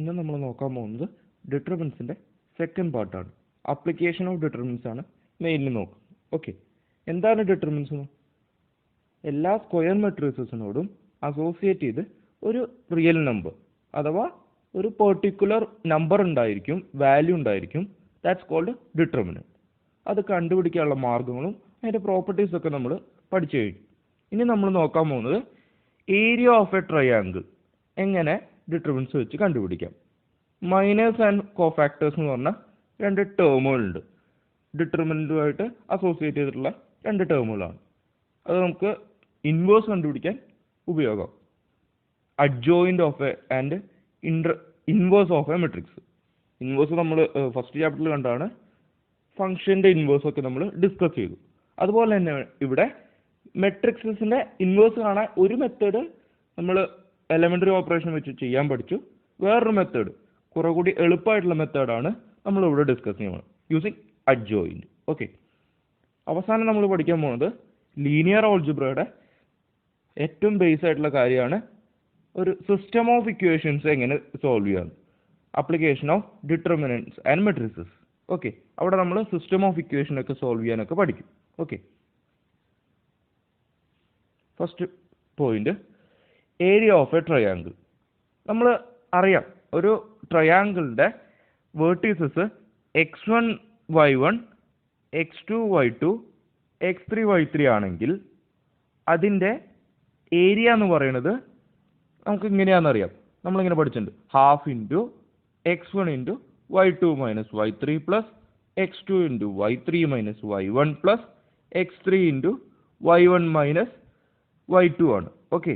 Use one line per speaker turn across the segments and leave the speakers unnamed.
ഇന്ന് നമ്മൾ നോക്കാൻ പോകുന്നത് ഡിറ്റർമിനൻസിൻ്റെ സെക്കൻഡ് പാർട്ടാണ്. ആപ്ലിക്കേഷൻ ഓഫ് ഡിറ്റർമിനൻസ് ആണ് മെയിൻലി നോക്കുന്നത്. ഓക്കെ, എന്താണ് ഡിറ്റർമിനൻസ്? എല്ലാ സ്ക്വയർ മെട്രിസസിനോടും അസോസിയേറ്റ് ചെയ്ത് ഒരു റിയൽ നമ്പർ അഥവാ ഒരു പെർട്ടിക്കുലർ നമ്പർ ഉണ്ടായിരിക്കും, വാല്യൂ ഉണ്ടായിരിക്കും. That's called determinant. അത് കണ്ടുപിടിക്കാനുള്ള മാർഗങ്ങളും അതിൻ്റെ പ്രോപ്പർട്ടീസൊക്കെ നമ്മൾ പഠിച്ചു കഴിഞ്ഞു. ഇനി നമ്മൾ നോക്കാൻ പോകുന്നത് ഏരിയ ഓഫ് എ ട്രയാങ്കിൾ എങ്ങനെ ഡിറ്റർമിനൻസ് വെച്ച് കണ്ടുപിടിക്കാം. മൈനേഴ്സ് ആൻഡ് കോഫാക്ടേഴ്സ് എന്ന് പറഞ്ഞ രണ്ട് ടേമുകളുണ്ട്. ഡിറ്റർമിനൻറ്റുമായിട്ട് അസോസിയേറ്റ് ചെയ്തിട്ടുള്ള രണ്ട് ടേമുകളാണ്. അത് നമുക്ക് ഇൻവേഴ്സ് കണ്ടുപിടിക്കാൻ ഉപയോഗം. Adjoint of A and inverse of A matrix. Inverse നമ്മൾ ഫസ്റ്റ് ചാപ്റ്ററിൽ കണ്ടാണ്. ഫംഗ്ഷൻ്റെ ഇൻവേഴ്സ് ഒക്കെ നമ്മൾ ഡിസ്കസ് ചെയ്തു. അതുപോലെ തന്നെ ഇവിടെ മെട്രിക്സിൻ്റെ ഇൻവേഴ്സ് കാണാൻ ഒരു മെത്തേഡ് നമ്മൾ എലമെൻ്ററി ഓപ്പറേഷൻ വെച്ച് ചെയ്യാൻ പഠിച്ചു. വേറൊരു മെത്തേഡ്, കുറെ കൂടി എളുപ്പമായിട്ടുള്ള മെത്തേഡാണ് നമ്മളിവിടെ ഡിസ്കസ് ചെയ്യുന്നത്, യൂസിങ് അഡ്ജോയിൻറ്റ്. ഓക്കെ, അവസാനം നമ്മൾ പഠിക്കാൻ പോകുന്നത് ലീനിയർ ഓൾജിബ്രയുടെ ഏറ്റവും ബേസ് ആയിട്ടുള്ള കാര്യമാണ് ഒരു സിസ്റ്റം ഓഫ് ഇക്വേഷൻസ് എങ്ങനെ സോൾവ് ചെയ്യാം. Application of determinants and matrices. Okay, അവിടെ നമ്മൾ സിസ്റ്റം ഓഫ് ഇക്വേഷനൊക്കെ സോൾവ് ചെയ്യാനൊക്കെ പഠിക്കും. Okay, first point, area of a triangle. നമ്മൾ അറിയാം, ഒരു ട്രയാങ്കിളിൻ്റെ വേർട്ടീസസ് x1y1 x2y2 x3y3 ആണെങ്കിൽ അതിൻ്റെ ഏരിയ എന്ന് പറയുന്നത് നമുക്ക് ഇങ്ങനെയാണെന്നറിയാം. നമ്മളിങ്ങനെ പഠിച്ചിട്ടുണ്ട്, half into x1 into y2 minus y3 plus x2 into y3 minus y1 plus x3 into y1 minus y2 ആണ്. ഓക്കെ,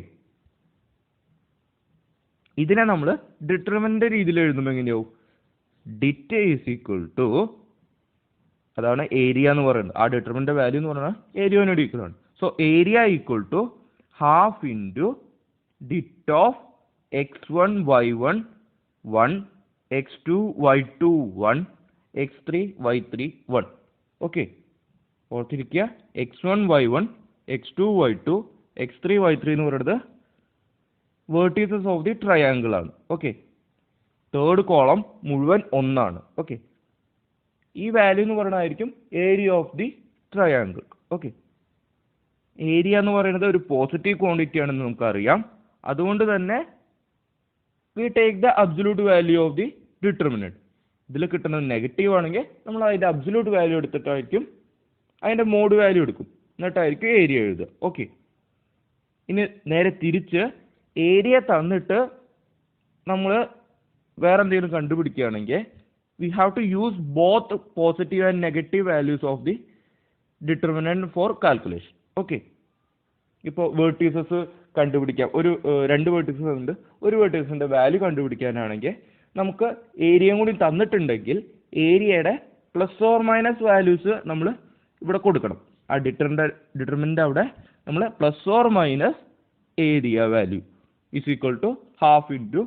ഇതിനെ നമ്മൾ ഡിറ്റർമിനൻ്റ് രീതിയിൽ എഴുതുമ്പോൾ എങ്ങനെയാവും? ഡിറ്റ് ഈസ് ഈക്വൽ ടു, അതാണ് ഏരിയ എന്ന് പറയുന്നത്. ആ ഡിറ്റർമിനൻ്റ് വാല്യൂ എന്ന് പറഞ്ഞാൽ ഏരിയയോട് ഈക്വൽ ആണ്. So area equal to half into det of x1y1 1 x2y2 1 x3y3 1. Okay, ഓർത്തിരിക്കുക, x1y1 x2y2 x3y3 എന്ന് പറയുന്നത് വേർട്ടീസസ് ഓഫ് ദി ട്രയാങ്കിൾ ആണ്. ഓക്കെ, തേർഡ് കോളം മുഴുവൻ ഒന്നാണ്. ഓക്കെ, ഈ വാല്യൂ എന്ന് പറയുന്നതായിരിക്കും area of the triangle. Okay, area എന്ന് പറയുന്നത് ഒരു പോസിറ്റീവ് ക്വാണ്ടിറ്റി ആണെന്ന് നമുക്കറിയാം. അതുകൊണ്ട് തന്നെ we take the absolute value of the determinant. ഇതിൽ കിട്ടുന്നത് നെഗറ്റീവ് ആണെങ്കിൽ നമ്മൾ അതിൻ്റെ അബ്സല്യൂട്ട് വാല്യൂ എടുത്തിട്ടായിരിക്കും അതിൻ്റെ മോഡ് വാല്യൂ എടുക്കും, എന്നിട്ടായിരിക്കും ഏരിയ എഴുതുക. ഓക്കെ, ഇനി നേരെ തിരിച്ച് ഏരിയ തന്നിട്ട് നമ്മൾ വേറെ എന്തെങ്കിലും കണ്ടുപിടിക്കുകയാണെങ്കിൽ we have to use both positive and negative values of the determinant for calculation. Okay, ഇപ്പോൾ വേർട്ടീസസ് കണ്ടുപിടിക്കാം. രണ്ട് വേർട്ടീസസ് ഉണ്ട്. ഒരു വേർട്ടീസിൻ്റെ വാല്യൂ കണ്ടുപിടിക്കാനാണെങ്കിൽ നമുക്ക് ഏരിയയും കൂടി തന്നിട്ടുണ്ടെങ്കിൽ ഏരിയയുടെ പ്ലസ് ഓർ മൈനസ് വാല്യൂസ് നമ്മൾ ഇവിടെ കൊടുക്കണം. ആ ഡിറ്റർമിനൻ്റ് അവിടെ നമ്മൾ plus or minus area value is equal to half into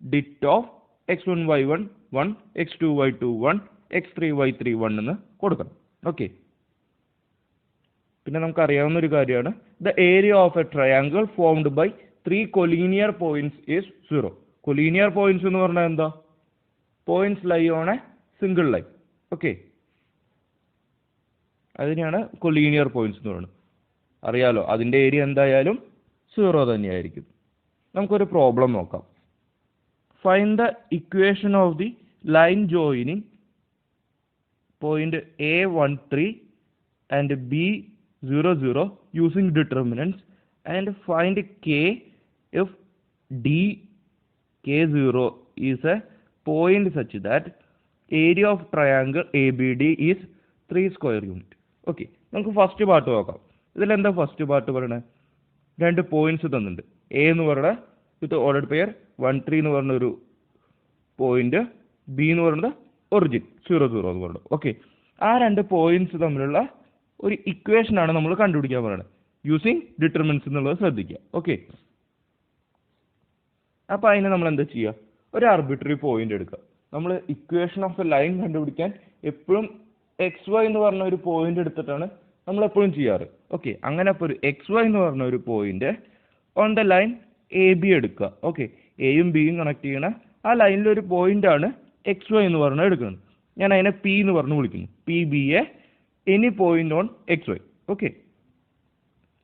det of x1y1 1 x2y2 1 x3y3 1 എന്ന് കൊടുക്കണം. ഓക്കെ, പിന്നെ നമുക്കറിയാവുന്ന ഒരു കാര്യമാണ് the area of a triangle formed by 3 collinear points is 0. Collinear points എന്ന് പറഞ്ഞാൽ എന്താ? Points lie on a single line. Okay, അതിനെയാണ് കൊലീനിയർ പോയിന്റ്സ് എന്ന് പറയുന്നത്. അറിയാലോ, അതിൻ്റെ ഏരിയ എന്തായാലും 0 തന്നെയായിരിക്കും. നമുക്കൊരു പ്രോബ്ലം നോക്കാം. Find the equation of the line joining point A13 and B00 using determinants and find K if D K0 is a point such that area of triangle ABD is 3 square unit. Okay, നമുക്ക് first part നോക്കാം. ഇതിലെന്താ first part പറയണത്? രണ്ട് points തന്നിട്ടുണ്ട്. A എന്ന് പറയുന്നത് വിത്ത് order pair 13 എന്ന് പറഞ്ഞ ഒരു പോയിന്റ്, ബി എന്ന് പറയുന്നത് ഒറിജിൻ 00 എന്ന് പറയുന്നത്. ഓക്കെ, ആ രണ്ട് പോയിന്റ്സ് തമ്മിലുള്ള ഒരു ഇക്വേഷനാണ് നമ്മൾ കണ്ടുപിടിക്കാൻ പറയുന്നത് യൂസിങ് ഡിറ്റർമിനൻസ് എന്നുള്ളത് ശ്രദ്ധിക്കുക. ഓക്കെ, അപ്പോൾ അതിനെ നമ്മൾ എന്താ ചെയ്യുക? ഒരു ആർബിട്രറി പോയിന്റ് എടുക്കുക. നമ്മൾ ഇക്വേഷൻ ഓഫ് എ ലൈൻ കണ്ടുപിടിക്കാൻ എപ്പോഴും XY എന്ന് പറഞ്ഞ ഒരു പോയിന്റ് എടുത്തിട്ടാണ് നമ്മൾ എപ്പോഴും ചെയ്യാറ്. ഓക്കെ, അങ്ങനെ അപ്പോൾ ഒരു XY എന്ന് പറഞ്ഞ ഒരു point on the line AB എടുക്കുക. ഓക്കെ, എയും ബിയും കണക്ട് ചെയ്യണ ആ ലൈനിലൊരു പോയിൻ്റാണ് എക്സ് വൈ എന്ന് പറഞ്ഞാൽ എടുക്കുന്നത്. ഞാൻ അതിനെ പി എന്ന് പറഞ്ഞ് വിളിക്കുന്നു. P be a any point on X Y. Okay,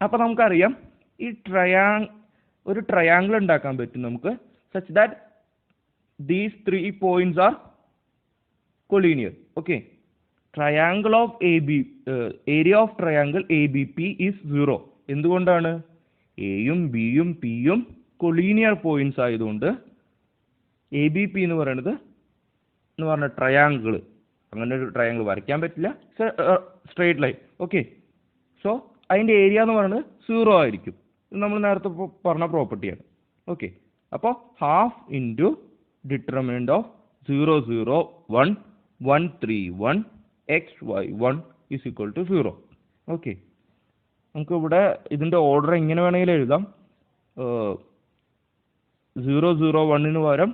അപ്പോൾ നമുക്കറിയാം ഈ ഒരു ട്രയാങ്കിൾ ഉണ്ടാക്കാൻ പറ്റും നമുക്ക്, such that these 3 points are collinear. Okay, triangle of area of triangle A B P is 0. എന്തുകൊണ്ടാണ്? എയും ബിയും പിയും കൊളീനിയർ പോയിന്റ്സ് ആയതുകൊണ്ട് എ ബി പി എന്ന് പറഞ്ഞ ട്രയാങ്കിൾ, അങ്ങനെ ഒരു ട്രയാങ്കിൾ വരയ്ക്കാൻ പറ്റില്ല, സ്ട്രെയിറ്റ് ലൈൻ. ഓക്കെ, സോ അതിൻ്റെ ഏരിയ എന്ന് പറയുന്നത് 0 ആയിരിക്കും. ഇത് നമ്മൾ നേരത്തെ പറഞ്ഞ പ്രോപ്പർട്ടിയാണ്. ഓക്കെ, അപ്പോൾ half into determinant of 0 0 1 1 3 1 X Y 1 is equal to 0. Okay, നമുക്കിവിടെ ഇതിൻ്റെ ഓർഡർ എങ്ങനെ വേണമെങ്കിലും എഴുതാം. 0 0 1 പകരം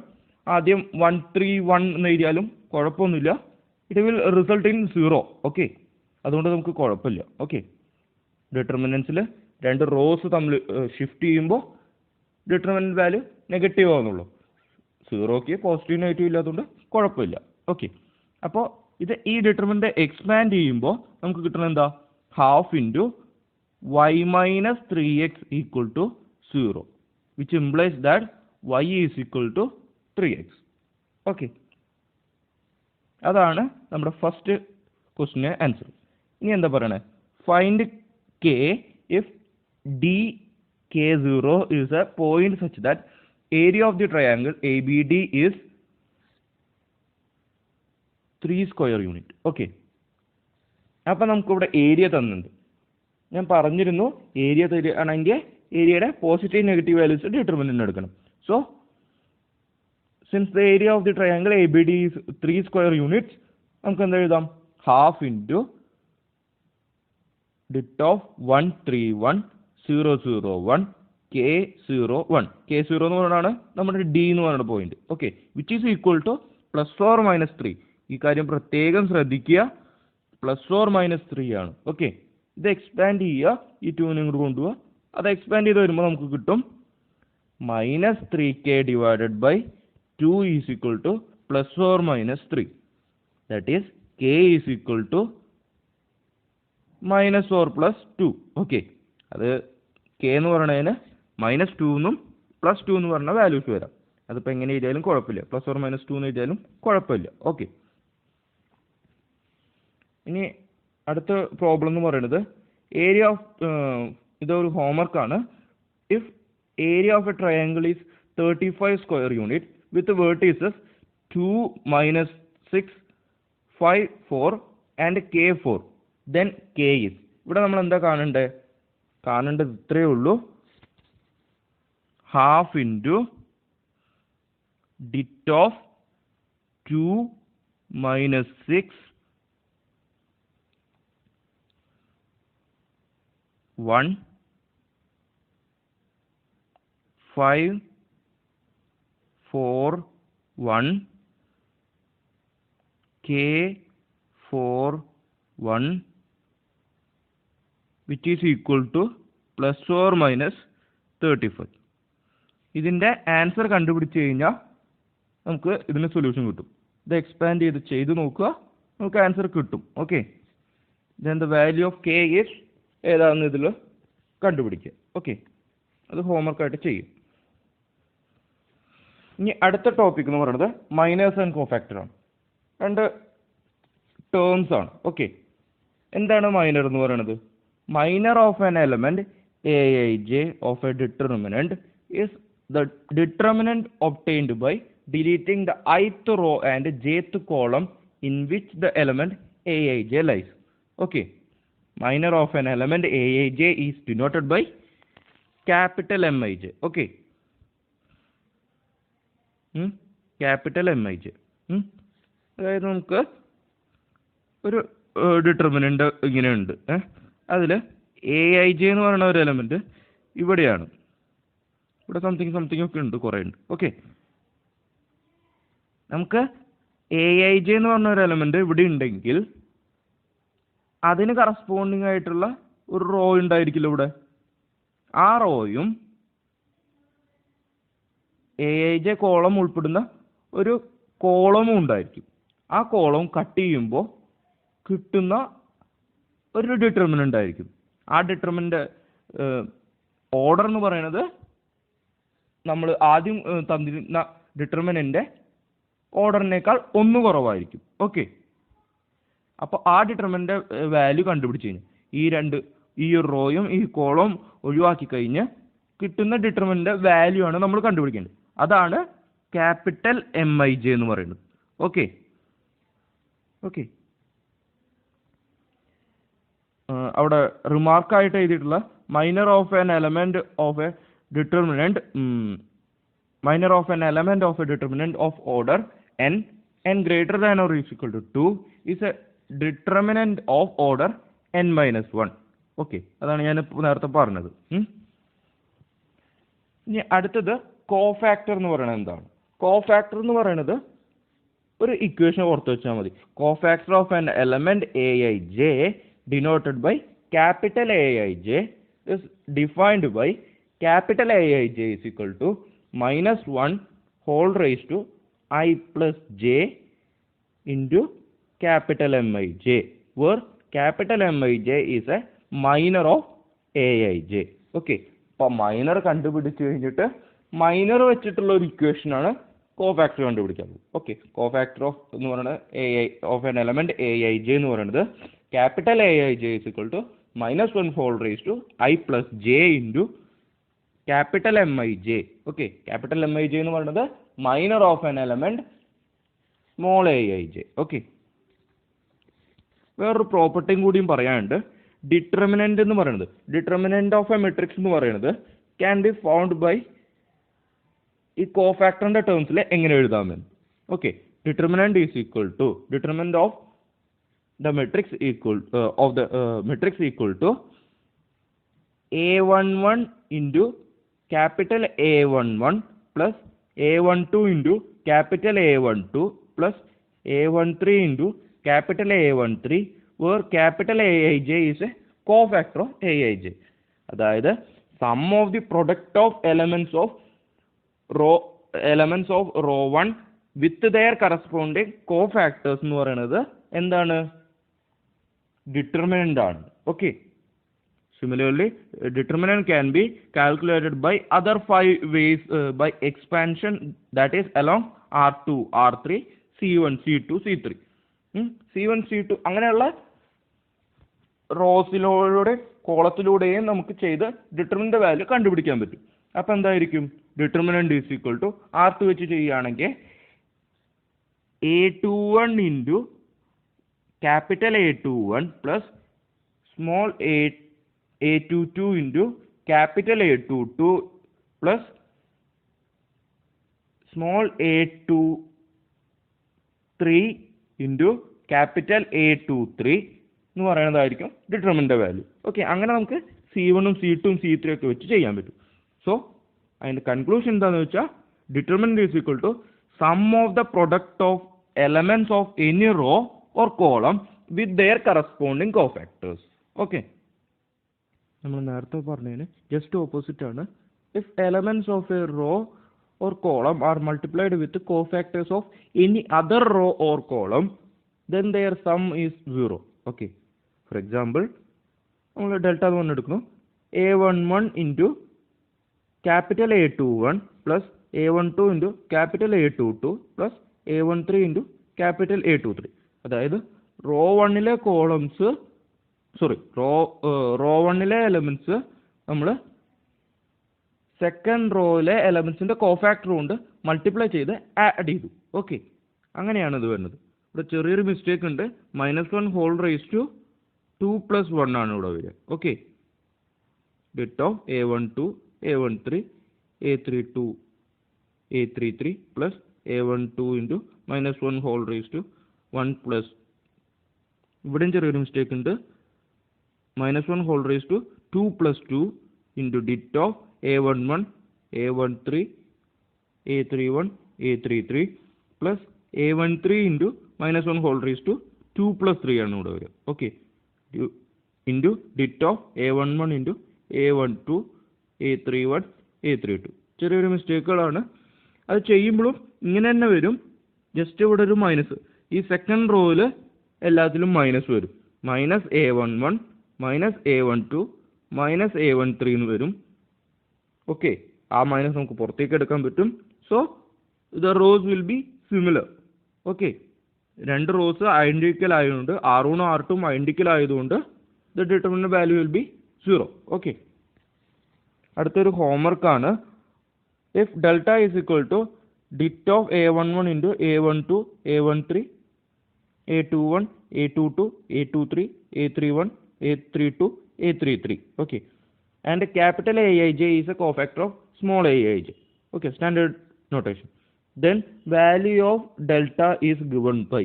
ആദ്യം 1 3 1 എന്ന് എഴുതിയാലും കുഴപ്പമൊന്നുമില്ല. It will result in 0. Okay, അതുകൊണ്ട് നമുക്ക് കുഴപ്പമില്ല. ഓക്കെ, ഡിറ്റർമിനൻസിൽ 2 റോസ് തമ്മിൽ ഷിഫ്റ്റ് ചെയ്യുമ്പോൾ ഡിറ്റർമിനൻറ്റ് വാല്യൂ നെഗറ്റീവ് ആവുന്നുള്ളൂ. 0ക്ക് പോസിറ്റീവ് നെഗറ്റീവ് ഇല്ലാത്തതുകൊണ്ട് കുഴപ്പമില്ല. ഓക്കെ, അപ്പോൾ ഈ ഡിറ്റർമിനൻ്റ് എക്സ്പാൻഡ് ചെയ്യുമ്പോൾ നമുക്ക് കിട്ടുന്നത് എന്താ? Half into y minus 3x equal to 0, which implies that y is equal to 3x. Okay, അതാണ് നമ്മുടെ ഫസ്റ്റ് ക്വസ്റ്റിന് ആൻസർ. ഇനി എന്താ പറയണേ? Find k if dk0 is a point such that area of the triangle ABD is 3 square unit. Okay, അപ്പം നമുക്കിവിടെ area തന്നിട്ടുണ്ട്. ഞാൻ പറഞ്ഞിരുന്നു ഏരിയ തരികയാണെങ്കിൽ ഏരിയയുടെ പോസിറ്റീവ് നെഗറ്റീവ് വാല്യൂസ് ഡിറ്റർമിനൻ്റ് എടുക്കണം. So since the area of the triangle A B D is 3 square units, നമുക്ക് എന്താ എഴുതാം? Half into det of 1 3 1 0 0 1 K0 1. K0 എന്ന് പറയുന്നതാണ് നമ്മുടെ ഡി എന്ന് പറയുന്ന point. Okay, which is equal to +or-3. ഈ കാര്യം പ്രത്യേകം ശ്രദ്ധിക്കുക, +or-3 ആണ്. ഓക്കെ, ഇത് എക്സ്പാൻഡ് ചെയ്യുക, ഈ 2നെ ഇങ്ങോട്ട് കൊണ്ടുപോവുക, അത് എക്സ്പാൻഡ് ചെയ്ത് വരുമ്പോൾ നമുക്ക് കിട്ടും -3k divided by 2 is equal to +or-3. That is k is equal to -or+2. Okay, അത് k എന്ന് പറയുന്നതിന് -2 എന്നും +2 എന്ന് പറഞ്ഞ വാല്യൂസ് വരാം. അതിപ്പോൾ എങ്ങനെ എഴുതിയാലും കുഴപ്പമില്ല, +or-2 എന്ന് എഴുതിയാലും കുഴപ്പമില്ല. ഓക്കെ, ഇനി അടുത്ത പ്രോബ്ലം എന്ന് പറയുന്നത് ഏരിയ ഓഫ്, ഇതൊരു ഹോംവർക്കാണ്. If area of a triangle is 35 square unit with vertices 2 -6 5 4 and K4, then K is. ഇവിടെ നമ്മൾ എന്താ കാണേണ്ടത് ഇത്രയേ ഉള്ളൂ. Half into det of 2 -6 1 5 4 1 K4 1 which is equal to +or-35. ഇതിൻ്റെ ആൻസർ കണ്ടുപിടിച്ച് കഴിഞ്ഞാൽ നമുക്ക് ഇതിന് സൊല്യൂഷൻ കിട്ടും. ഇത് എക്സ്പാൻഡ് ചെയ്ത് നോക്കുക, നമുക്ക് ആൻസർ കിട്ടും. Okay, then the value of K is ഏതാണെന്ന് ഇതിൽ കണ്ടുപിടിക്കുക. ഓക്കെ, അത് ഹോംവർക്കായിട്ട് ചെയ്യും. ഇനി അടുത്ത ടോപ്പിക് എന്ന് പറയുന്നത് മൈനേഴ്സ് ആൻഡ് കോഫാക്ടർ ആണ്. 2 ടേംസ് ആണ്. ഓക്കെ, എന്താണ് മൈനർ എന്ന് പറയുന്നത്? Minor of an element Aij of a determinant is the determinant obtained by deleting the ith row and jth column in which the element Aij lies. Okay, minor of an element Aij is denoted by capital Mij. Okay, capital Mij. അതായത് നമുക്ക് ഒരു determinant ഇങ്ങനെയുണ്ട്. അതിൽ Aij എന്ന് പറയുന്ന ഒരു element ഇവിടെയാണ്. ഇവിടെ സംതിങ് ഒക്കെ ഉണ്ട്, കുറേ ഉണ്ട്. ഓക്കെ, നമുക്ക് Aij എന്ന് പറഞ്ഞ ഒരു എലമെന്റ് ഇവിടെ ഉണ്ടെങ്കിൽ അതിന് കറസ്പോണ്ടിങ് ആയിട്ടുള്ള ഒരു റോ ഉണ്ടായിരിക്കില്ല ഇവിടെ. ആ റോയും Aij കോളം ഉൾപ്പെടുന്ന ഒരു കോളമും ഉണ്ടായിരിക്കും. ആ കോളം കട്ട് ചെയ്യുമ്പോൾ കിട്ടുന്ന ഒരു ഡിറ്റർമിനൻ്റ് ആയിരിക്കും. ആ ഡിറ്റർമിനൻ്റ് ഓർഡർ എന്ന് പറയുന്നത് നമ്മൾ ആദ്യം തന്നിരുന്ന ഡിറ്റർമിനൻ്റ് ഓർഡറിനേക്കാൾ 1 കുറവായിരിക്കും. ഓക്കെ, അപ്പോൾ ആ ഡിറ്റർമിനൻ്റ് വാല്യൂ കണ്ടുപിടിച്ച് കഴിഞ്ഞാൽ ഈ റോയും ഈ കോളവും ഒഴിവാക്കി കഴിഞ്ഞ് കിട്ടുന്ന ഡിറ്റർമിനൻ്റ് വാല്യൂ ആണ് നമ്മൾ കണ്ടുപിടിക്കേണ്ടത്. അതാണ് ക്യാപിറ്റൽ MIJ എന്ന് പറയുന്നത്. ഓക്കെ ഓക്കെ അവിടെ റിമാർക്കായിട്ട് എഴുതിയിട്ടുള്ള minor of N element of A determinant of order n greater than or is equal to 2 is a determinant of order n-1. Okay, അതാണ് ഞാൻ നേരത്തെ പറഞ്ഞത്. ഇനി അടുത്തത് കോഫാക്ടർ എന്ന് പറയുന്നത് എന്താണ്? കോഫാക്ടർ എന്ന് പറയുന്നത് ഒരു ഇക്വേഷൻ ഓർത്ത് വെച്ചാൽ മതി. Cofactor of an element aij denoted by capital Aij is defined by capital Aij is equal to -1 whole raised to I plus j into capital Mij, where capital Mij is a minor of Aij. Okay, അപ്പോൾ minor കണ്ടുപിടിച്ച് കഴിഞ്ഞിട്ട് minor വെച്ചിട്ടുള്ള ഒരു ഇക്വേഷനാണ് cofactor കണ്ടുപിടിക്കുന്നത്. Okay, cofactor of എന്ന് പറയുന്നത് of N element Aij എന്ന് പറയുന്നത് capital Aij is equal to -1 whole raised to I plus j into capital Mij. Okay, capital Mij എന്ന് പറയുന്നത് minor of N element small Aij. Okay, വേറൊരു പ്രോപ്പർട്ടിയും കൂടിയും പറയാനുണ്ട്. Determinant എന്ന് പറയുന്നത്, ഡിറ്റർമിനന്റ് ഓഫ് എ മെട്രിക്സ് എന്ന് പറയുന്നത് ക്യാൻ ബി ഫൗണ്ട് ബൈ ഈ കോഫാക്ടറിന്റെ ടേംസിൽ എങ്ങനെ എഴുതാമെന്ന്. Okay, determinant is equal to determinant of the matrix equal to A11 into capital A11 plus A12 into capital A12 plus A13 into capital A13, where capital Aij is a cofactor of Aij. അതായത് sum of the product of elements of row 1 with their corresponding cofactors എന്ന് പറയുന്നത് എന്താണ്? Determinant ആണ്. Okay, similarly determinant can be calculated by other 5 ways by expansion, that is along R2, R3, C1, C2, C3. C1, C2 അങ്ങനെയുള്ള റോസിലൂടെ കോളത്തിലൂടെയും നമുക്ക് ചെയ്ത് determinant value കണ്ടുപിടിക്കാൻ പറ്റും. അപ്പോൾ എന്തായിരിക്കും? Determinant is equal to R2 വെച്ച് ചെയ്യുകയാണെങ്കിൽ A21 into capital A21 plus small a22 into capital A22 plus small a23 into capital A23 എന്ന് പറയുന്നതായിരിക്കും ഡിറ്റർമിനന്റ് വാല്യൂ. ഓക്കെ, അങ്ങനെ നമുക്ക് C1ഉം C2ഉം C3 ഒക്കെ വെച്ച് ചെയ്യാൻ പറ്റും. സോ അതിൻ്റെ കൺക്ലൂഷൻ എന്താണെന്ന് വെച്ചാൽ determinant is equal to sum of the product of elements of any row or column with their corresponding cofactors. Okay, നമ്മൾ നേരത്തെ പറഞ്ഞതിന് ജസ്റ്റ് ഓപ്പോസിറ്റ് ആണ്. if elements of a row or column are multiplied with cofactors of any other row or column, then their sum is 0. Okay, for example നമ്മൾ delta എന്ന് എടുക്കുന്നു. A11 into capital A21 plus A12 into capital A22 plus A13 into capital A23. അതായത് raw 1ലെ columns raw 1ലെ elements നമ്മൾ second റോയിലെ എലമെന്റ്സിന്റെ cofactor കൊണ്ട് multiply ചെയ്ത് add ചെയ്തു. Okay, അങ്ങനെയാണ് ഇത് വരുന്നത്. ഇവിടെ ചെറിയൊരു മിസ്റ്റേക്ക് ഉണ്ട്. -1 ഹോൾ റൈസ് ടു 2 + 1 ആണ് ഇവിടെ വരിക. Okay, ditto A12 A13 A32 A33 plus A12 into -1 whole raise to 1 plus ഇവിടെയും ചെറിയൊരു മിസ്റ്റേക്ക് ഉണ്ട്. -1 whole raise to 2 + 2 into dit of A11 A13 A31 A33 plus A13 into -1 whole raise to 2 + 3 ആണ് ഇവിടെ വരിക. Okay, into dit of A11 into A12 A31 A32. ചെറിയൊരു മിസ്റ്റേക്കുകളാണ്. അത് ചെയ്യുമ്പോഴും ഇങ്ങനെ തന്നെ വരും, ജസ്റ്റ് ഇവിടെ ഒരു മൈനസ്. ഈ സെക്കൻഡ് റോയിൽ എല്ലാത്തിലും മൈനസ് വരും. -a11 -a12 -a13 എന്ന് വരും. ഓക്കെ, ആ മൈനസ് നമുക്ക് പുറത്തേക്ക് എടുക്കാൻ പറ്റും. So the rows will be similar. Okay, രണ്ട് റോസ് ഐഡന്റിക്കൽ ആയതുകൊണ്ട് R1 R2 ഐഡന്റിക്കൽ ആയതുകൊണ്ട് the determinant value will be 0. Okay, അടുത്തൊരു ഹോംവർക്കാണ്. If delta is equal to dit of a11 into a12 a13 a21 a22 a23 a31 a32 a33. Okay, and capital Aij is a cofactor of small aij. Okay, standard notation. Then value of delta is given by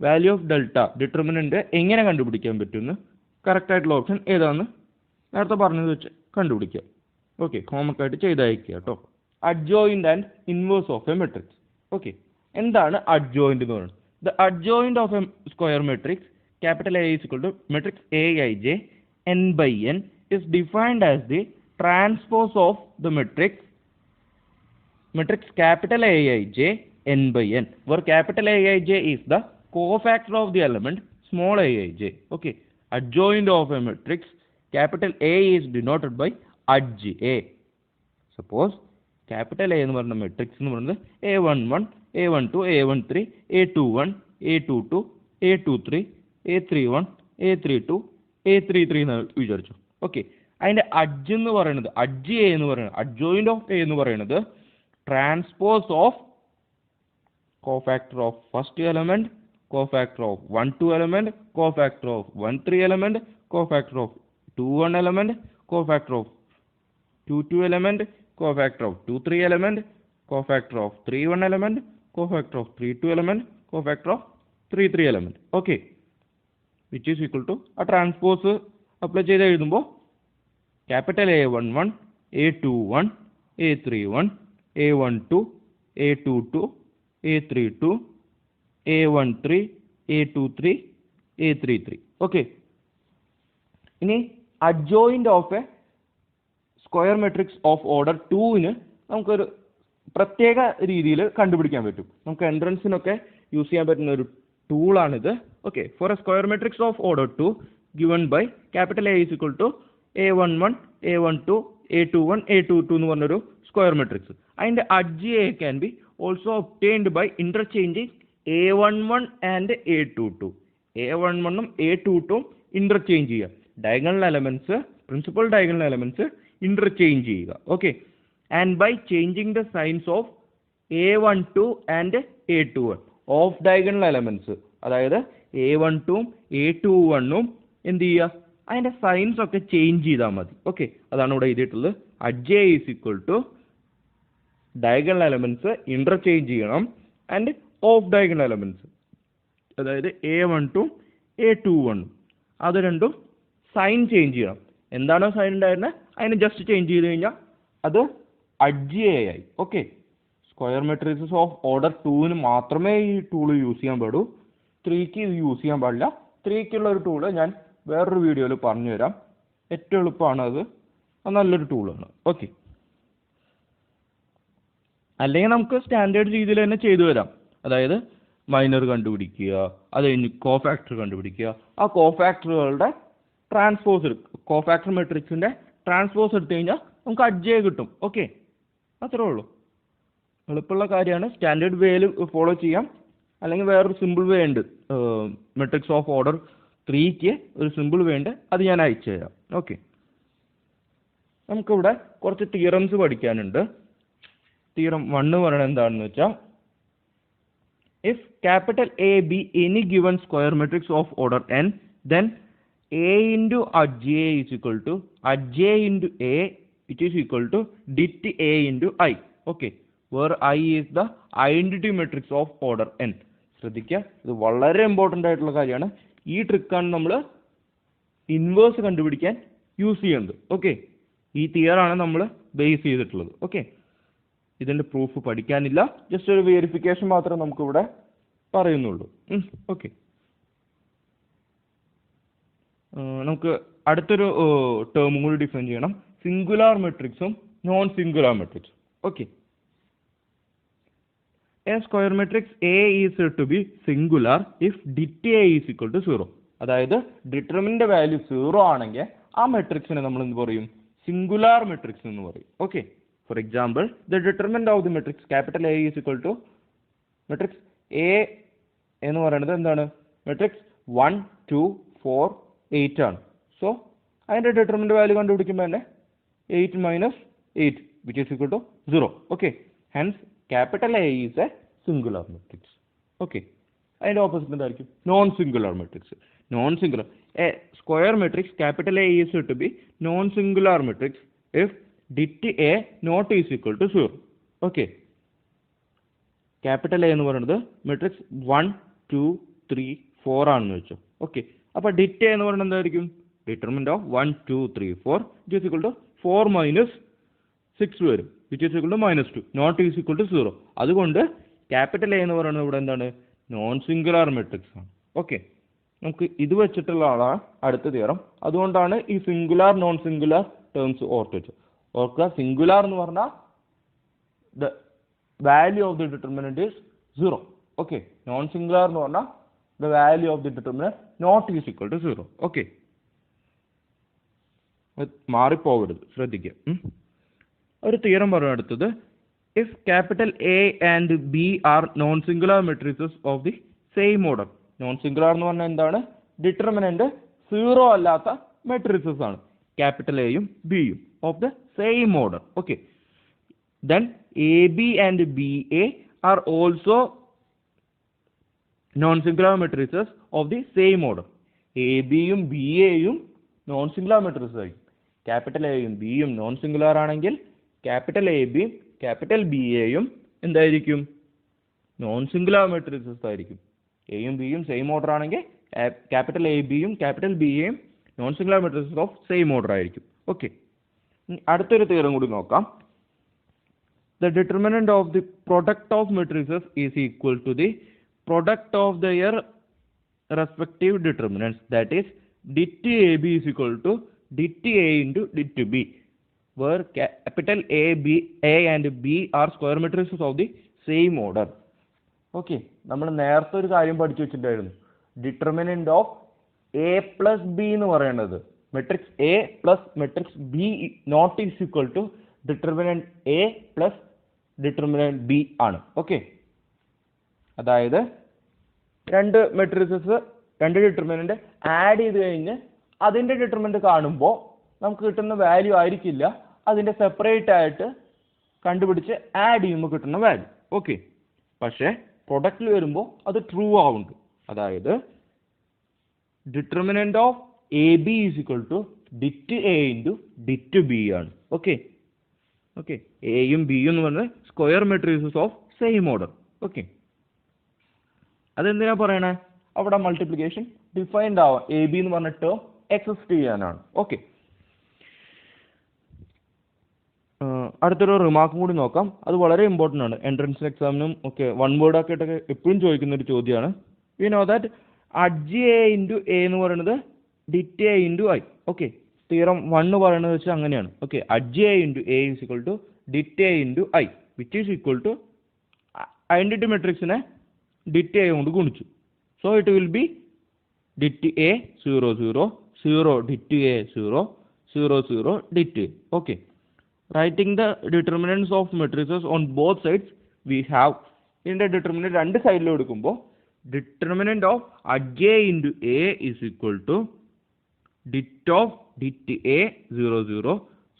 value of delta determinant എങ്ങനെ കണ്ടുപിടിക്കാൻ പറ്റുമെന്ന് correct ആയിട്ടുള്ള option ഏതാണെന്ന് നേരത്തെ പറഞ്ഞത് വെച്ച് കണ്ടുപിടിക്കുക. Okay, homework ആയിട്ട് ചെയ്തയക്കുക കേട്ടോ. adjoint and inverse of a matrix. Okay, എന്താണ് adjoint എന്ന് പറയുന്നത്? The adjoint of a square matrix capital A is equal to matrix Aij n by n is defined as the transpose of the matrix capital Aij n by n, where capital Aij is the cofactor of the element small aij. Okay, adjoint of a matrix capital A is denoted by adj A. Suppose capital A എന്ന് പറയുന്ന matrix എന്ന് പറയുന്നത് a11 a12 a13 a21 a22 a23 a31 a32 a33 എന്ന് വിചാരിച്ചു. Okay, അതിൻ്റെ adj എന്ന് പറയുന്നത് adj A എന്ന് പറയുന്നത് അഡ്ജോയിന്റ് ഓഫ് എ എന്ന് പറയുന്നത് transpose of cofactor of first element, cofactor of 1 2 element, cofactor of 1 3 element, cofactor of 2 1 element, cofactor of 2 2 element, cofactor of 2 3 element, cofactor of 3 1 element, cofactor of 3 2 element, cofactor of 3 3 element. Okay, which is equal to a transpose apply ചെയ്ത് എഴുതുമ്പോൾ capital A11 A21 A31 A12 A22 A32 A13 A23 A33. Okay, ഇനി adjoint of a square matrix of order 2ന് നമുക്കൊരു പ്രത്യേക രീതിയിൽ കണ്ടുപിടിക്കാൻ പറ്റും. നമുക്ക് എൻട്രൻസിനൊക്കെ യൂസ് ചെയ്യാൻ പറ്റുന്ന ഒരു ടൂളാണിത്. Okay, for a square matrix of order 2 given by capital A is equal to a11 a12 a21 a22 എന്ന് പറഞ്ഞൊരു സ്ക്വയർ മെട്രിക്സ്. അതിൻ്റെ adj A can be also obtained by interchanging a11 and a22. a11ഉം a22ഉം ഇന്റർചേഞ്ച് ചെയ്യുക. Diagonal elements, principal diagonal elements interchange ചെയ്യുക. Okay, and by changing the signs of a12 and a21 off diagonal elements, അതായത് a12ഉം a21ഉം എന്ത് ചെയ്യുക, അതിൻ്റെ signs ഒക്കെ ചേഞ്ച് ചെയ്താൽ മതി. ഓക്കെ, അതാണ് ഇവിടെ എഴുതിയിട്ടുള്ളത്. Adj A is equal to diagonal elements interchange ചെയ്യണം ആൻഡ് ഓഫ് ഡയഗണൽ എലമെന്റ്സ്, അതായത് a12ഉം a21ഉം അത് രണ്ടും സൈൻ ചേഞ്ച് ചെയ്യണം. എന്താണോ സൈൻ ഉണ്ടായിരുന്നത് അതിനെ ജസ്റ്റ് ചേഞ്ച് ചെയ്ത് കഴിഞ്ഞാൽ അത് അഡ്ജ് എ ആയി. Okay, square matrices of order 2ന് മാത്രമേ ഈ ടൂൾ യൂസ് ചെയ്യാൻ പാടൂ, 3ക്ക് ഇത് യൂസ് ചെയ്യാൻ പാടില്ല. 3ക്കുള്ള ഒരു ടൂള് ഞാൻ വേറൊരു വീഡിയോയിൽ പറഞ്ഞു തരാം. ഏറ്റവും എളുപ്പമാണ് അത് നല്ലൊരു ടൂളാണ്. ഓക്കെ, അല്ലെങ്കിൽ നമുക്ക് സ്റ്റാൻഡേർഡ് രീതിയിൽ തന്നെ ചെയ്തു വരാം. അതായത് മൈനർ കണ്ടുപിടിക്കുക, അത് കഴിഞ്ഞ് കോഫാക്ടർ കണ്ടുപിടിക്കുക, ആ കോഫാക്ടറുകളുടെ ട്രാൻസ്പോസ് എടുക്കും, കോഫാക്ടർ മെട്രിക്സിൻ്റെ ട്രാൻസ്പോസ് എടുത്തു കഴിഞ്ഞാൽ നമുക്ക് അഡ്ജ് കിട്ടും. ഓക്കെ, അത്രേ ഉള്ളൂ. എളുപ്പമുള്ള കാര്യമാണ്. സ്റ്റാൻഡേർഡ് വേയിൽ ഫോളോ ചെയ്യാം, അല്ലെങ്കിൽ വേറൊരു സിമ്പിൾ വേ ഉണ്ട്. മെട്രിക്സ് ഓഫ് ഓർഡർ 3ക്ക് ഒരു സിമ്പിൾ വേ ഉണ്ട്, അത് ഞാൻ അയച്ചു തരാം. ഓക്കെ, നമുക്കിവിടെ കുറച്ച് തിയറംസ് പഠിക്കാനുണ്ട്. തിയറം 1 പറയുന്നത് എന്താണെന്ന് വെച്ചാൽ, if capital A B any given square matrix of order n, then a into adj a is equal to adj into a, which is equal to dit a into I. Okay, where I is the identity matrix of order n. ശ്രദ്ധിക്കുക, ഇത് വളരെ important ആയിട്ടുള്ള കാര്യമാണ്. ഈ ട്രിക്കാണ് നമ്മൾ inverse കണ്ടുപിടിക്കാൻ use ചെയ്യുന്നത്. ഓക്കെ, ഈ തിയറാണ് നമ്മൾ ബേസ് ചെയ്തിട്ടുള്ളത്. ഓക്കെ, ഇതിൻ്റെ പ്രൂഫ് പഠിക്കാനില്ല, ജസ്റ്റ് ഒരു വെരിഫിക്കേഷൻ മാത്രമേ നമുക്കിവിടെ പറയുന്നുള്ളൂ. ഓക്കെ, നമുക്ക് അടുത്തൊരു ടേമും കൂടി ഡിഫൈൻ ചെയ്യണം, സിംഗുലാർ മെട്രിക്സും നോൺ സിംഗുലാർ മെട്രിക്സും. Okay, A square matrix A is to be singular if det A is equal to 0. അതായത് ഡിറ്റർമിനന്റ് വാല്യൂ 0 ആണെങ്കിൽ ആ മെട്രിക്സിനെ നമ്മൾ എന്ത് പറയും? സിംഗുലാർ മെട്രിക്സ് എന്ന് പറയും. Okay, for example the determinant of the matrix capital A is equal to matrix A എന്ന് പറയുന്നത് എന്താണ്? മെട്രിക്സ് 1 2 4 8 ആണ്. സോ അതിന്റെ ഡിറ്റർമിനന്റ് വാല്യൂ കണ്ടുപിടിക്കുമ്പോൾ തന്നെ 8 minus 8 which is equal to 0. Okay, hence capital A is a singular matrix. Okay, അതിന്റെ opposite എന്തായിരിക്കും? Non singular matrix. Non singular A square matrix capital A is to be non singular matrix if det A not is equal to 0. Okay, capital A എന്ന് പറയുന്നത് matrix 1 2 3 4 ആണെന്ന് വെച്ചോ. Okay, അപ്പോൾ det A എന്ന് പറയുന്നത് എന്തായിരിക്കും? Determinant of 1 2 3 4 which is equal to 4 minus 6 വരും, which is equal to -2, not is equal to 0. അതുകൊണ്ട് ക്യാപിറ്റൽ A എന്ന് പറയുന്നത് ഇവിടെ എന്താണ്? നോൺ സിംഗുലാർ മെട്രിക്സ് ആണ്. ഓക്കെ, നമുക്ക് ഇത് വെച്ചിട്ടുള്ള ആളാണ് അടുത്ത തിയറം. അതുകൊണ്ടാണ് ഈ സിംഗുലാർ നോൺ സിംഗുലാർ ടേംസ് ഓർത്ത് വെച്ചത്. ഓർക്കുക, സിംഗുലാർ എന്ന് പറഞ്ഞാൽ the value of the determinant is 0. Okay, non singular എന്ന് പറഞ്ഞാൽ the value of the determinant not is equal to 0. Okay, മാറിപ്പോകരുത്, ശ്രദ്ധിക്കുക. ഒരു തിയറം പറഞ്ഞു അടുത്തത്, if capital A and B are non singular matrices of the same order. Non singular എന്ന് പറഞ്ഞാൽ എന്താണ്? ഡിറ്റർമിനന്റ് 0 അല്ലാത്ത മെട്രിക്സസ് ആണ് ക്യാപിറ്റൽ Aയും Bയും of the same order. Okay, then AB and BA are also known singular matrices of the same order. ABയും BAയും non singular matrices ആയിരിക്കും. ക്യാപിറ്റൽ Aയും Bയും നോൺ സിംഗുലാർ ആണെങ്കിൽ ക്യാപിറ്റൽ AB ക്യാപിറ്റൽ BAയും എന്തായിരിക്കും? നോൺ സിംഗുലാർ മെട്രിക്സസ് ആയിരിക്കും. എയും ബിയും സെയിം ഓർഡർ ആണെങ്കിൽ ക്യാപിറ്റൽ ABയും ക്യാപിറ്റൽ BAയും non singular matrices of same order ആയിരിക്കും. ഓക്കെ, അടുത്തൊരു തിയറം കൂടി നോക്കാം. The determinant of the product of matrices is equal to the product of their respective determinants. That is det AB is equal to det A into det B, where capital A and B are square matrices of the same order. Okay, നമ്മൾ നേരത്തെ ഒരു കാര്യം പഠിച്ചു വെച്ചിട്ടുണ്ടായിരുന്നു. Determinant of A plus B എന്ന് പറയുന്നത് matrix A plus matrix B not is equal to determinant A plus determinant B ആണ്. Okay, അതായത് രണ്ട് മെട്രിസസ് രണ്ട് ഡിറ്റർമിനന്റ് ആഡ് ചെയ്ത് കഴിഞ്ഞ് അതിന്റെ ഡിറ്റർമിനന്റ് കാണുമ്പോൾ നമുക്ക് കിട്ടുന്ന വാല്യൂ ആയിരിക്കില്ല അതിന്റെ സെപ്പറേറ്റ് ആയിട്ട് കണ്ടുപിടിച്ച് ആഡ് ചെയ്യുമ്പോൾ കിട്ടുന്ന വാല്യൂ. ഓക്കെ, പക്ഷേ പ്രൊഡക്റ്റിൽ വരുമ്പോൾ അത് ട്രൂ ആവുന്നുണ്ട്. അതായത് determinant of AB is equal to det A into det B ആണ്. ഓക്കെ, ഓക്കെ, എയും ബിയും എന്ന് പറഞ്ഞത് square matrices of same order. Okay, അതെന്തിനാ പറയണേ? അവിടെ മൾട്ടിപ്ലിക്കേഷൻ ഡിഫൈൻഡ് ആവാം. AB എന്ന് പറഞ്ഞ ടേം എക്സിസ്റ്റ് ചെയ്യാനാണ്. ഓക്കെ, അടുത്തൊരു റിമാർക്കും കൂടി നോക്കാം. അത് വളരെ ഇമ്പോർട്ടൻ്റ് ആണ്. എൻട്രൻസ് എക്സാമിനും ഒക്കെ വൺ വേർഡ് ആക്കിയിട്ടൊക്കെ എപ്പോഴും ചോദിക്കുന്ന ഒരു ചോദ്യമാണ്. We know that adj A into A എന്ന് പറയുന്നത് det A into I. Okay, theorem 1 പറയുന്നത് വെച്ചാൽ അങ്ങനെയാണ്. Okay, adj A into A is equal to det A into I which is equal to identity മെട്രിക്സിനെ det A കൊണ്ട് ഗുണിച്ചു. So it will be det A 0 0 0 det A 0 0 0 det A. Okay, writing the determinants of matrices on both sides we have ഇതിന്റെ determinant രണ്ട് സൈഡിലും എടുക്കുമ്പോൾ determinant of adj A into A is equal to det of det A 0 0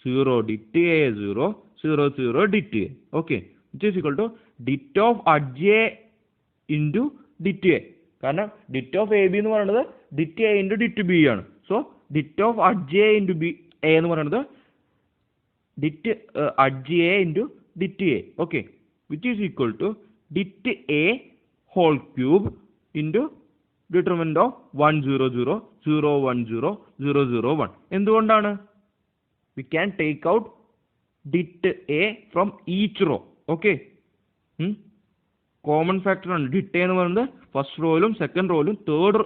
0 det A 0 0 0 det A. Okay, which is equal to det of adj A into det A. കാരണം det of AB എന്ന് പറയുന്നത് det A into det B ആണ്. So det of adj A into A എന്ന് പറയുന്നത് adj A into det A. Okay, which is equal to det A whole cube into determinant of 1 0 0 0 1 0 0 0 1. എന്തുകൊണ്ടാണ്? We can take out det A from each row. Okay, common factor ആണ്. det A എന്ന് പറയുന്നത് first റോയിലും second റോയിലും third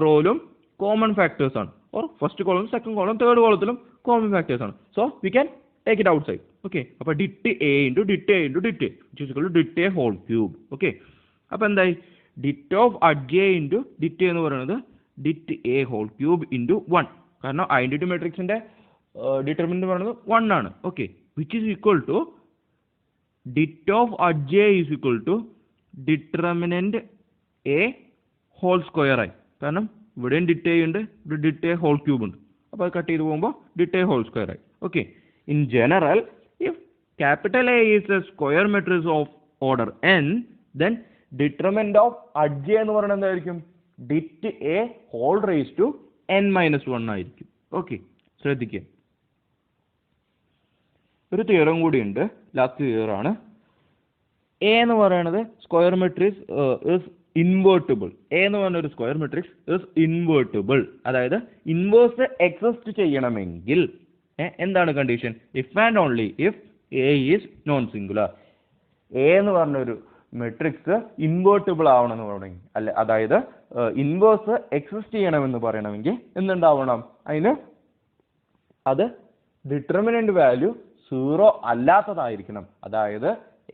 റോയിലും common factors ആണ്. Or first column second column third കോളത്തിലും common factors ആണ്. So we can take it outside. Okay, അപ്പോൾ det A into det A into det A which is equal to det A whole cube. Okay, അപ്പോൾ എന്തായി det of adj A into det A എന്ന് പറയുന്നത് det A whole cube into 1. കാരണം identity മാട്രിക്സിന്റെ determinant പറയുന്നത് 1 ആണ്. Okay, which is equal to det of adj A is equal to determinant A whole square ആയി. കാരണം ഇവിടെയും ഡിറ്റ് എ ഉണ്ട്, ഇവിടെ ഡിറ്റ് എ ഹോൾ ക്യൂബ് ഉണ്ട്. അപ്പോൾ അത് കട്ട് ചെയ്ത് പോകുമ്പോൾ ഡിറ്റ് എ ഹോൾ സ്ക്വയർ ആയി. Okay, in general if capital A is a square matrix of order n, then determinant of adj എന്ന് പറയുന്നത് എന്തായിരിക്കും? Det A whole raise to n-1 ആയിരിക്കും. ഓക്കെ, ശ്രദ്ധിക്കുക. ഒരു തിയറം കൂടിയുണ്ട്, ലാസ്റ്റ് തിയറം ആണ്. A എന്ന് പറയുന്നത് square matrix is invertible. A എന്ന് പറയുന്ന ഒരു സ്ക്വയർ മെട്രിക്സ് ഇസ് ഇൻവേർട്ടിബിൾ. അതായത് ഇൻവേഴ്സ് എക്സിസ്റ്റ് ചെയ്യണമെങ്കിൽ എന്താണ് condition? If and only if A is known singular. A എന്ന് പറഞ്ഞൊരു മെട്രിക്സ് ഇൻവേർട്ടിബിൾ ആവണമെന്ന് പറയണമെങ്കിൽ, അല്ലെ, അതായത് ഇൻവേഴ്സ് എക്സിസ്റ്റ് ചെയ്യണമെന്ന് പറയണമെങ്കിൽ എന്തുണ്ടാവണം? അതിന് അത് ഡിറ്റർമിനന്റ് വാല്യൂ 0 അല്ലാത്തതായിരിക്കണം. അതായത്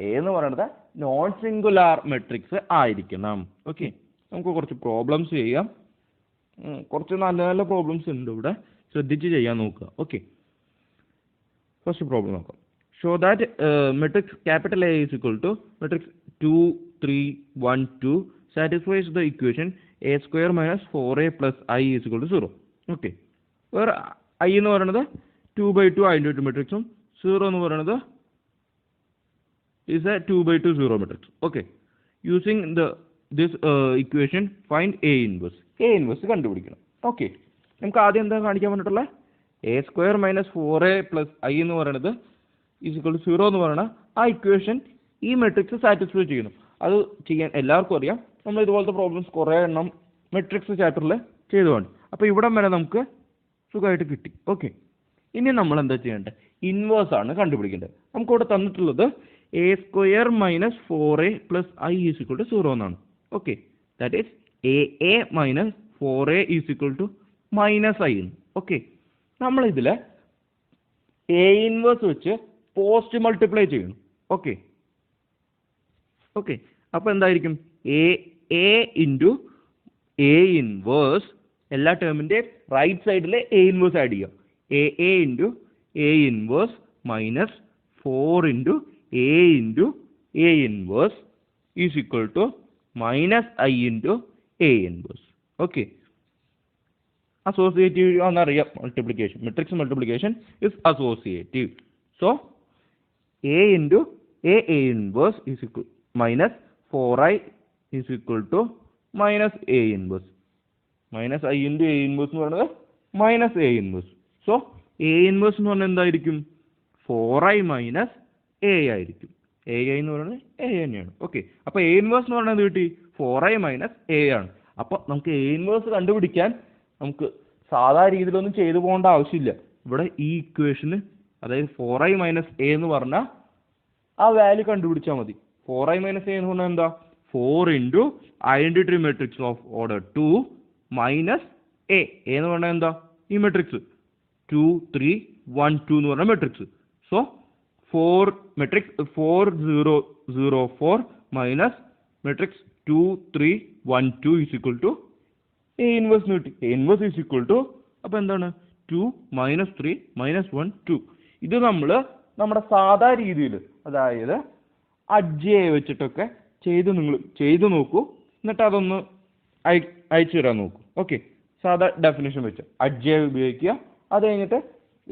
എ എന്ന് പറയുന്നത് നോൺ സിംഗുലാർ മെട്രിക്സ് ആയിരിക്കണം. ഓക്കെ, നമുക്ക് കുറച്ച് പ്രോബ്ലംസ് ചെയ്യാം. കുറച്ച് നല്ല നല്ല പ്രോബ്ലംസ് ഉണ്ട് ഇവിടെ, ശ്രദ്ധിച്ച് ചെയ്യാൻ നോക്കുക. ഓക്കെ, ഫസ്റ്റ് പ്രോബ്ലം നോക്കാം. Show that matrix capital A is equal to matrix 2, 3, 1, 2 satisfies the equation A square minus 4a plus I is equal to 0. Okay, വേറെ ഐ എന്ന് പറയുന്നത് 2/2 ഐഡന്റിറ്റി മെട്രിക്സും 0 എന്ന് പറയുന്നത് is a 2/2 0 matrix. Okay, using this equation find a inverse. A inverse കണ്ടുപിടിക്കണം. Okay, നമുക്ക് ആദ്യം എന്താ കാണിക്കാൻ വേണ്ടിയിട്ടുള്ള A square minus 4a plus I എന്ന് പറയുന്നത് ഈസ് ഈക്വൽ ടു 0 എന്ന് പറയുന്ന ആ ഇക്വേഷൻ ഈ മെട്രിക്സ് സാറ്റിസ്ഫൈ ചെയ്യുന്നു. അത് ചെയ്യാൻ എല്ലാവർക്കും അറിയാം. നമ്മൾ ഇതുപോലത്തെ പ്രോബ്ലംസ് കുറേ എണ്ണം മെട്രിക്സ് ചാപ്റ്ററിൽ ചെയ്തുകൊണ്ട്, അപ്പോൾ ഇവിടം വരെ നമുക്ക് സുഖമായിട്ട് കിട്ടി. ഓക്കെ, ഇനി നമ്മൾ എന്താ ചെയ്യേണ്ടത്? ഇൻവേഴ്സ് ആണ് കണ്ടുപിടിക്കേണ്ടത്. നമുക്കിവിടെ തന്നിട്ടുള്ളത് A square minus 4a plus I is equal to 0 എന്നാണ്. Okay, that is A minus 4a is equal to minus I എന്ന്. ഓക്കെ, നമ്മളിതിൽ എ ഇൻവേഴ്സ് വെച്ച് പോസ്റ്റ് മൾട്ടിപ്ലൈ ചെയ്യണം. ഓക്കെ, ഓക്കെ, അപ്പോൾ എന്തായിരിക്കും? എ ഇൻറ്റു എ ഇൻവേഴ്സ്, എല്ലാ ടേമിൻ്റെ right സൈഡിൽ എ ഇൻവേഴ്സ് ആഡ് ചെയ്യുക. A into A inverse minus 4 into A into A inverse is equal to minus I into A inverse. Okay, associative എന്നറിയാം multiplication. Matrix multiplication is associative. So A into A inverse is equal minus 4i is equal to minus A inverse. Minus I into A inverse എന്ന് പറയുന്നത് minus A inverse. So A inverse എന്ന് പറഞ്ഞാൽ എന്തായിരിക്കും? 4i minus A ആയിരിക്കും. A എന്ന് പറയുന്നത് A തന്നെയാണ്. Okay, അപ്പോൾ എ ഇൻവേഴ്സ് എന്ന് പറയുന്നത് കിട്ടി 4i മൈനസ് എ ആണ്. അപ്പോൾ നമുക്ക് എ ഇൻവേഴ്സ് കണ്ടുപിടിക്കാൻ നമുക്ക് സാധാരണ രീതിയിലൊന്നും ചെയ്തു പോകേണ്ട ആവശ്യമില്ല. ഇവിടെ ഈ ഇക്വേഷന്, അതായത് 4i മൈനസ് എ എന്ന് പറഞ്ഞാൽ ആ വാല്യൂ കണ്ടുപിടിച്ചാൽ മതി. 4i മൈനസ് എ എന്ന് പറഞ്ഞാൽ എന്താ? 4 into identity matrix of order 2 minus A എന്ന് പറഞ്ഞാൽ എന്താ? ഈ മെട്രിക്സ് 2, 3, 1, 2 എന്ന് പറഞ്ഞ matrix. So 4 matrix 4, 0, 0, 4 minus matrix 2, 3, 1, 2 is equal to A inverse കിട്ടി. A inverse is equal to, അപ്പോൾ എന്താണ്? 2 മൈനസ് 3 മൈനസ് 1, 2. ഇത് നമ്മൾ നമ്മുടെ സാധാ രീതിയിൽ, അതായത് അഡ്ജ് വെച്ചിട്ടൊക്കെ നിങ്ങൾ ചെയ്ത് നോക്കൂ. എന്നിട്ട് അതൊന്ന് അയച്ചു തരാൻ നോക്കൂ. ഓക്കെ, സാധാ ഡെഫിനേഷൻ വെച്ച് അഡ്ജ് ഉപയോഗിക്കുക. അത് കഴിഞ്ഞിട്ട്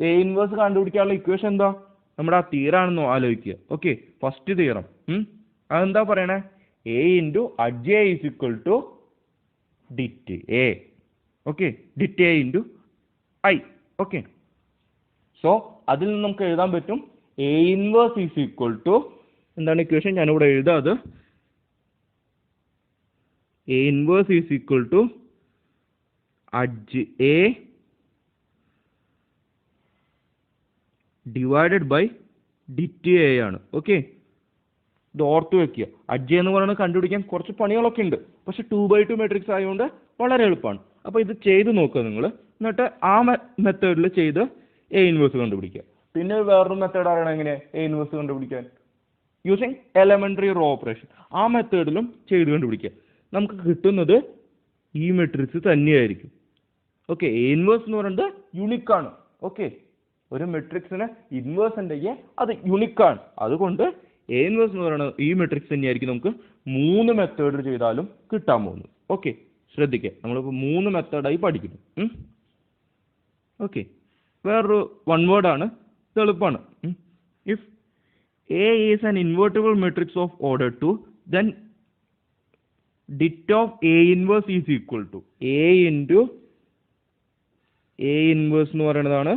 എ ഇൻവേഴ്സ് കണ്ടുപിടിക്കാനുള്ള ഇക്വേഷൻ എന്താ? നമ്മുടെ ആ തീരാണെന്നോ ആലോചിക്കുക. ഓക്കെ, ഫസ്റ്റ് തീരം അതെന്താ പറയണേ? A into adj A is equal to det A. Okay, det A into I. Okay, so അതിൽ നിന്ന് നമുക്ക് എഴുതാൻ പറ്റും A inverse is equal to, എന്താണ് ഇക്വേഷൻ? ഞാനിവിടെ എഴുതാം. അത് A inverse is equal to adj A divided by det A ആണ്. ഓക്കെ, ഇത് ഓർത്ത് വെക്കുക. അഡ്ജ് എന്ന് പറയുന്നത് കണ്ടുപിടിക്കാൻ കുറച്ച് പണികളൊക്കെ ഉണ്ട്, പക്ഷെ 2/2 മെട്രിക്സ് ആയതുകൊണ്ട് വളരെ എളുപ്പമാണ്. അപ്പോൾ ഇത് ചെയ്ത് നോക്കുക നിങ്ങൾ. എന്നിട്ട് ആ മെത്തേഡിൽ ചെയ്ത് എ ഇൻവേഴ്സ് കണ്ടുപിടിക്കുക. പിന്നെ വേറൊരു മെത്തേഡ് അറിയണം എങ്ങനെ എ ഇൻവേഴ്സ് കണ്ടുപിടിക്കാൻ, യൂസിങ് എലമെന്ററി റോ ഓപ്പറേഷൻ. ആ മെത്തേഡിലും ചെയ്ത് കണ്ടുപിടിക്കുക. നമുക്ക് കിട്ടുന്നത് ഈ മെട്രിക്സ് തന്നെയായിരിക്കും. ഓക്കെ, എ ഇൻവേഴ്സ് എന്ന് പറയുന്നത് യുണിക്കാണ്. ഓക്കെ, ഒരു മെട്രിക്സിന് ഇൻവേഴ്സ് ഉണ്ടെങ്കിൽ അത് യുണിക്കാണ്. അതുകൊണ്ട് എ ഇൻവേഴ്സ് എന്ന് പറയുന്നത് ഈ മെട്രിക്സ് തന്നെയായിരിക്കും നമുക്ക് 3 മെത്തേഡ് ചെയ്താലും കിട്ടാൻ പോകുന്നത്. ഓക്കെ, ശ്രദ്ധിക്കുക, നമ്മളിപ്പോൾ 3 മെത്തേഡായി പഠിക്കുന്നു. ഓക്കെ, വേറൊരു വൺ വേർഡാണ്, ഇത് എളുപ്പമാണ്. If A is an invertible matrix of order 2, then dit of A inverse is equal to A into A inverse എന്ന് പറയുന്നതാണ്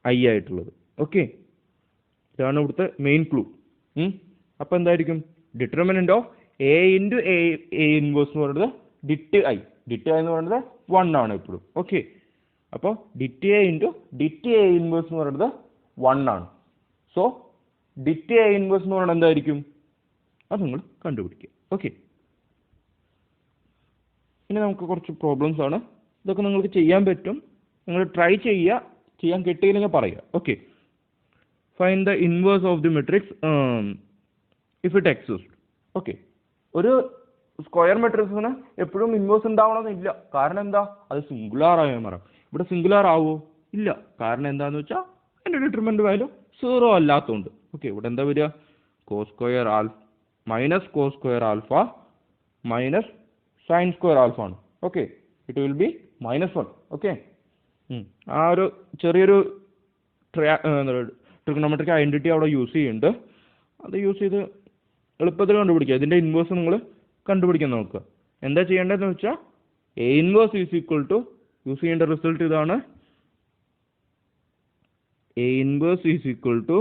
I ആയിട്ടുള്ളത്. ഓക്കെ, ഇതാണ് ഇവിടുത്തെ മെയിൻ ക്ലൂ. അപ്പോൾ എന്തായിരിക്കും determinant of A into A inverse എന്ന് പറയുന്നത് dit I എന്ന് പറയുന്നത് 1 ആണ് എപ്പോഴും. ഓക്കെ, അപ്പോൾ dit A into dit A inverse എന്ന് പറയുന്നത് 1 ആണ്. സോ dit A inverse എന്ന് പറയുന്നത് എന്തായിരിക്കും, അത് നിങ്ങൾ കണ്ടുപിടിക്കുക. ഓക്കെ, ഇനി നമുക്ക് കുറച്ച് പ്രോബ്ലംസ് ആണ്. ഇതൊക്കെ നിങ്ങൾക്ക് ചെയ്യാൻ പറ്റും, നിങ്ങൾ ട്രൈ ചെയ്യുക. ചെയ്യാൻ കിട്ടിയില്ലെങ്കിൽ പറയുക. Okay, find the inverse of the matrix if it exist. Okay, ഒരു സ്ക്വയർ മെട്രിക്സിന് എപ്പോഴും ഇൻവേഴ്സ് ഉണ്ടാവണമെന്നില്ല. കാരണം എന്താ, അത് സിംഗുലാർ ആയ മാറാം. ഇവിടെ സിംഗുലാർ ആവുമോ? ഇല്ല. കാരണം എന്താണെന്ന് വെച്ചാൽ അതിൻ്റെ ഡിറ്റർമിനന്റ് വാല്യൂ 0 അല്ലാത്തതുകൊണ്ട്. ഓക്കെ, ഇവിടെ എന്താ വരിക, cos square minus cos square alpha minus sine square alpha ആണ്. Okay, it will be -1. Okay, ആ ഒരു ചെറിയൊരു ട്രിഗണോമെട്രിക് ഐഡന്റിറ്റി അവിടെ യൂസ് ചെയ്യുന്നുണ്ട്. അത് യൂസ് ചെയ്ത് എളുപ്പത്തിൽ കണ്ടുപിടിക്കുക. ഇതിൻ്റെ ഇൻവേഴ്സ് നിങ്ങൾ കണ്ടുപിടിക്കാൻ നോക്കുക. എന്താ ചെയ്യേണ്ടതെന്ന് വെച്ചാൽ A inverse is equal to, use ചെയ്യേണ്ട റിസൾട്ട് ഇതാണ്, A inverse is equal to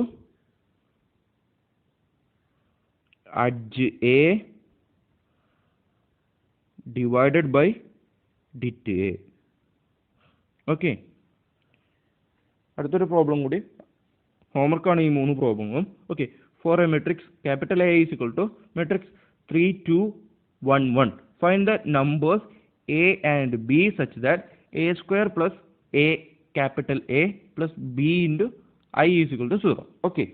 adj A divided by dit A. Okay, അടുത്തൊരു പ്രോബ്ലം കൂടി, ഹോംവർക്കാണ് ഈ 3 പ്രോബ്ലങ്ങളും. Okay, for a matrix capital A is equal to matrix 3 2 1 1, find the numbers A and B such that A square plus A capital A plus B into I is equal to 0. Okay,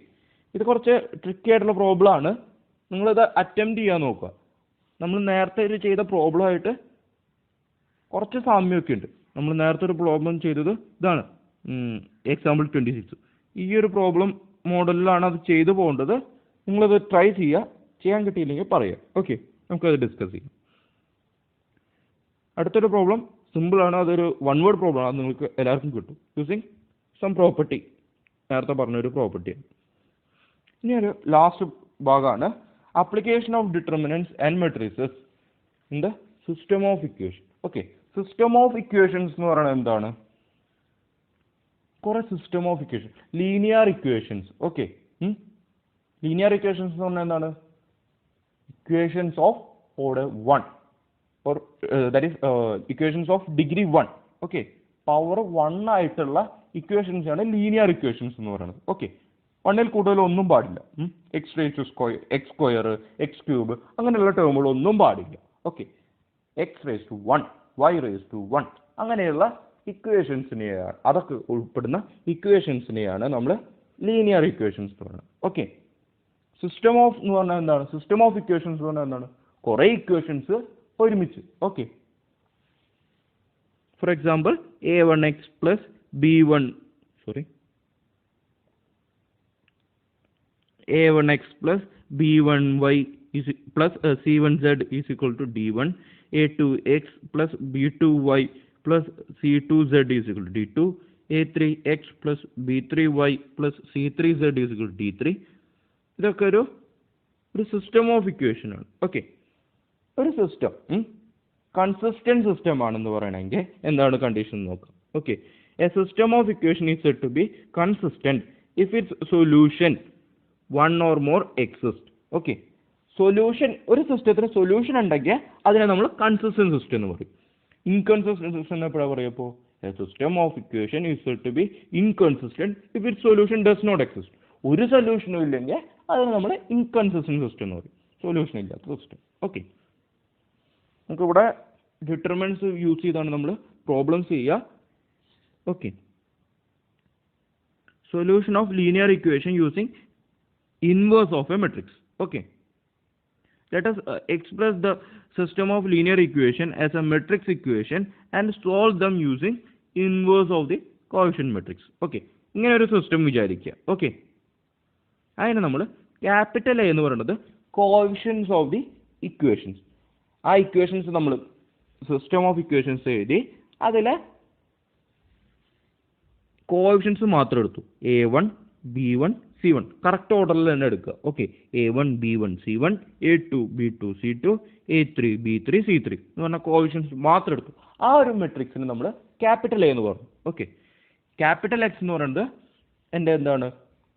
ഇത് കുറച്ച് tricky ആയിട്ടുള്ള problem ആണ്. നിങ്ങളിത് attempt ചെയ്യാൻ നോക്കുക. നമ്മൾ നേരത്തെ ഇത് ചെയ്ത പ്രോബ്ലമായിട്ട് കുറച്ച് സാമ്യമൊക്കെ ഉണ്ട്. നമ്മൾ നേരത്തെ ഒരു പ്രോബ്ലം ചെയ്തത് ഇതാണ്, എക്സാമ്പിൾ 26. ഈ ഒരു പ്രോബ്ലം മോഡലിലാണ് അത് ചെയ്തു പോകേണ്ടത്. നിങ്ങളത് ട്രൈ ചെയ്യുക. ചെയ്യാൻ കിട്ടിയില്ലെങ്കിൽ പറയുക. ഓക്കെ, നമുക്കത് ഡിസ്കസ് ചെയ്യാം. അടുത്തൊരു പ്രോബ്ലം സിമ്പിളാണ്, അതൊരു വൺ വേർഡ് പ്രോബ്ലം ആണ്. അത് നിങ്ങൾക്ക് എല്ലാവർക്കും കിട്ടും യൂസിങ് സം പ്രോപ്പർട്ടി. നേരത്തെ പറഞ്ഞൊരു പ്രോപ്പർട്ടിയാണ്. ഇനി ഒരു ലാസ്റ്റ് ഭാഗമാണ് application of determinants and matrices in the system of equations. Okay, system of equations എന്ന് പറയുന്നത് എന്താണ്, കുറെ system of equation, linear equations. Okay, linear equations എന്ന് പറഞ്ഞാൽ എന്താണ്, equations of order 1 or that is equations of degree 1. Okay, power 1 ആയിട്ടുള്ള equations ആണ് linear equations എന്ന് പറയുന്നത്. ഓക്കെ, 1ൽ കൂടുതൽ ഒന്നും പാടില്ല. X raise to square, x square, x cube, അങ്ങനെയുള്ള ടേമുകളൊന്നും പാടില്ല. Okay, x raise to 1, y raise to 1, അങ്ങനെയുള്ള ഇക്വേഷൻസിനെയാണ്, അതൊക്കെ ഉൾപ്പെടുന്ന ഇക്വേഷൻസിനെയാണ് നമ്മൾ ലീനിയർ ഇക്വേഷൻസ് എന്ന് പറയുന്നത്. ഓക്കെ, സിസ്റ്റം ഓഫ് എന്ന് പറഞ്ഞാൽ എന്താണ്, സിസ്റ്റം ഓഫ് ഇക്വേഷൻസ് എന്ന് പറഞ്ഞാൽ എന്താണ്, കുറേ ഇക്വേഷൻസ് ഒരുമിച്ച്. Okay, for example a1x plus b1 a1x plus b1y is plus c1z is equal to d1, a2x plus b2y plus c2z is equal to d2, a3x plus b3y plus c3z is equal to d3. ഇതൊക്കെ ഒരു system of equation ആണ്. Okay, ഒരു system consistent system ആണെന്ന് പറയണമെങ്കിൽ എന്താണ് condition നോക്കാം. Okay, a system of equation is said to be consistent if its solution 1 or more exist. Okay, solution, ഒരു സിസ്റ്റത്തിന് സൊല്യൂഷൻ ഉണ്ടെങ്കിൽ അതിനെ നമ്മൾ കൺസിസ്റ്റന്റ് സിസ്റ്റം എന്ന് പറയും. ഇൻകൺസിസ്റ്റന്റ് സിസ്റ്റം എപ്പോഴാണ് പറയുമ്പോൾ a system of equation is said to be inconsistent if it solution does not exist. ഒരു സൊല്യൂഷനും ഇല്ലെങ്കിൽ അതിന് നമ്മൾ ഇൻകൺസിസ്റ്റന്റ് സിസ്റ്റം എന്ന് പറയും, സൊല്യൂഷൻ ഇല്ലാത്ത സിസ്റ്റം. ഓക്കെ, നമുക്കിവിടെ ഡിറ്റർമിനൻസ് യൂസ് ചെയ്താണ് നമ്മൾ പ്രോബ്ലംസ് ചെയ്യുക. Okay, solution of linear equation using inverse of a matrix. Okay. Let us express the system of linear equation as a matrix equation and solve them using inverse of the coefficient matrix. Okay. ഇങ്ങനെ ഒരു system വിചാരിക്കുക. Okay, അതിന് നമ്മൾ capital A എന്ന് പറയുന്നത് coefficients of the equations. ആ equations നമ്മൾ system of equations എഴുതി അതിലെ കോഎഫിഷ്യൻസ് മാത്രം എടുത്തു. A1 B1 C1 കറക്റ്റ് ഓർഡറിൽ തന്നെ എടുക്കുക. Okay, A1 B1 C1 A2 B2 C2 A3 B3 C3 എന്ന് പറഞ്ഞ കോഎഫിഷ്യൻസ് മാത്രം എടുത്തു. ആ ഒരു മെട്രിക്സിന് നമ്മൾ ക്യാപിറ്റൽ എ എന്ന് പറഞ്ഞു. ഓക്കെ, ക്യാപിറ്റൽ എക്സ് എന്ന് പറയുന്നത് എൻ്റെ എന്താണ്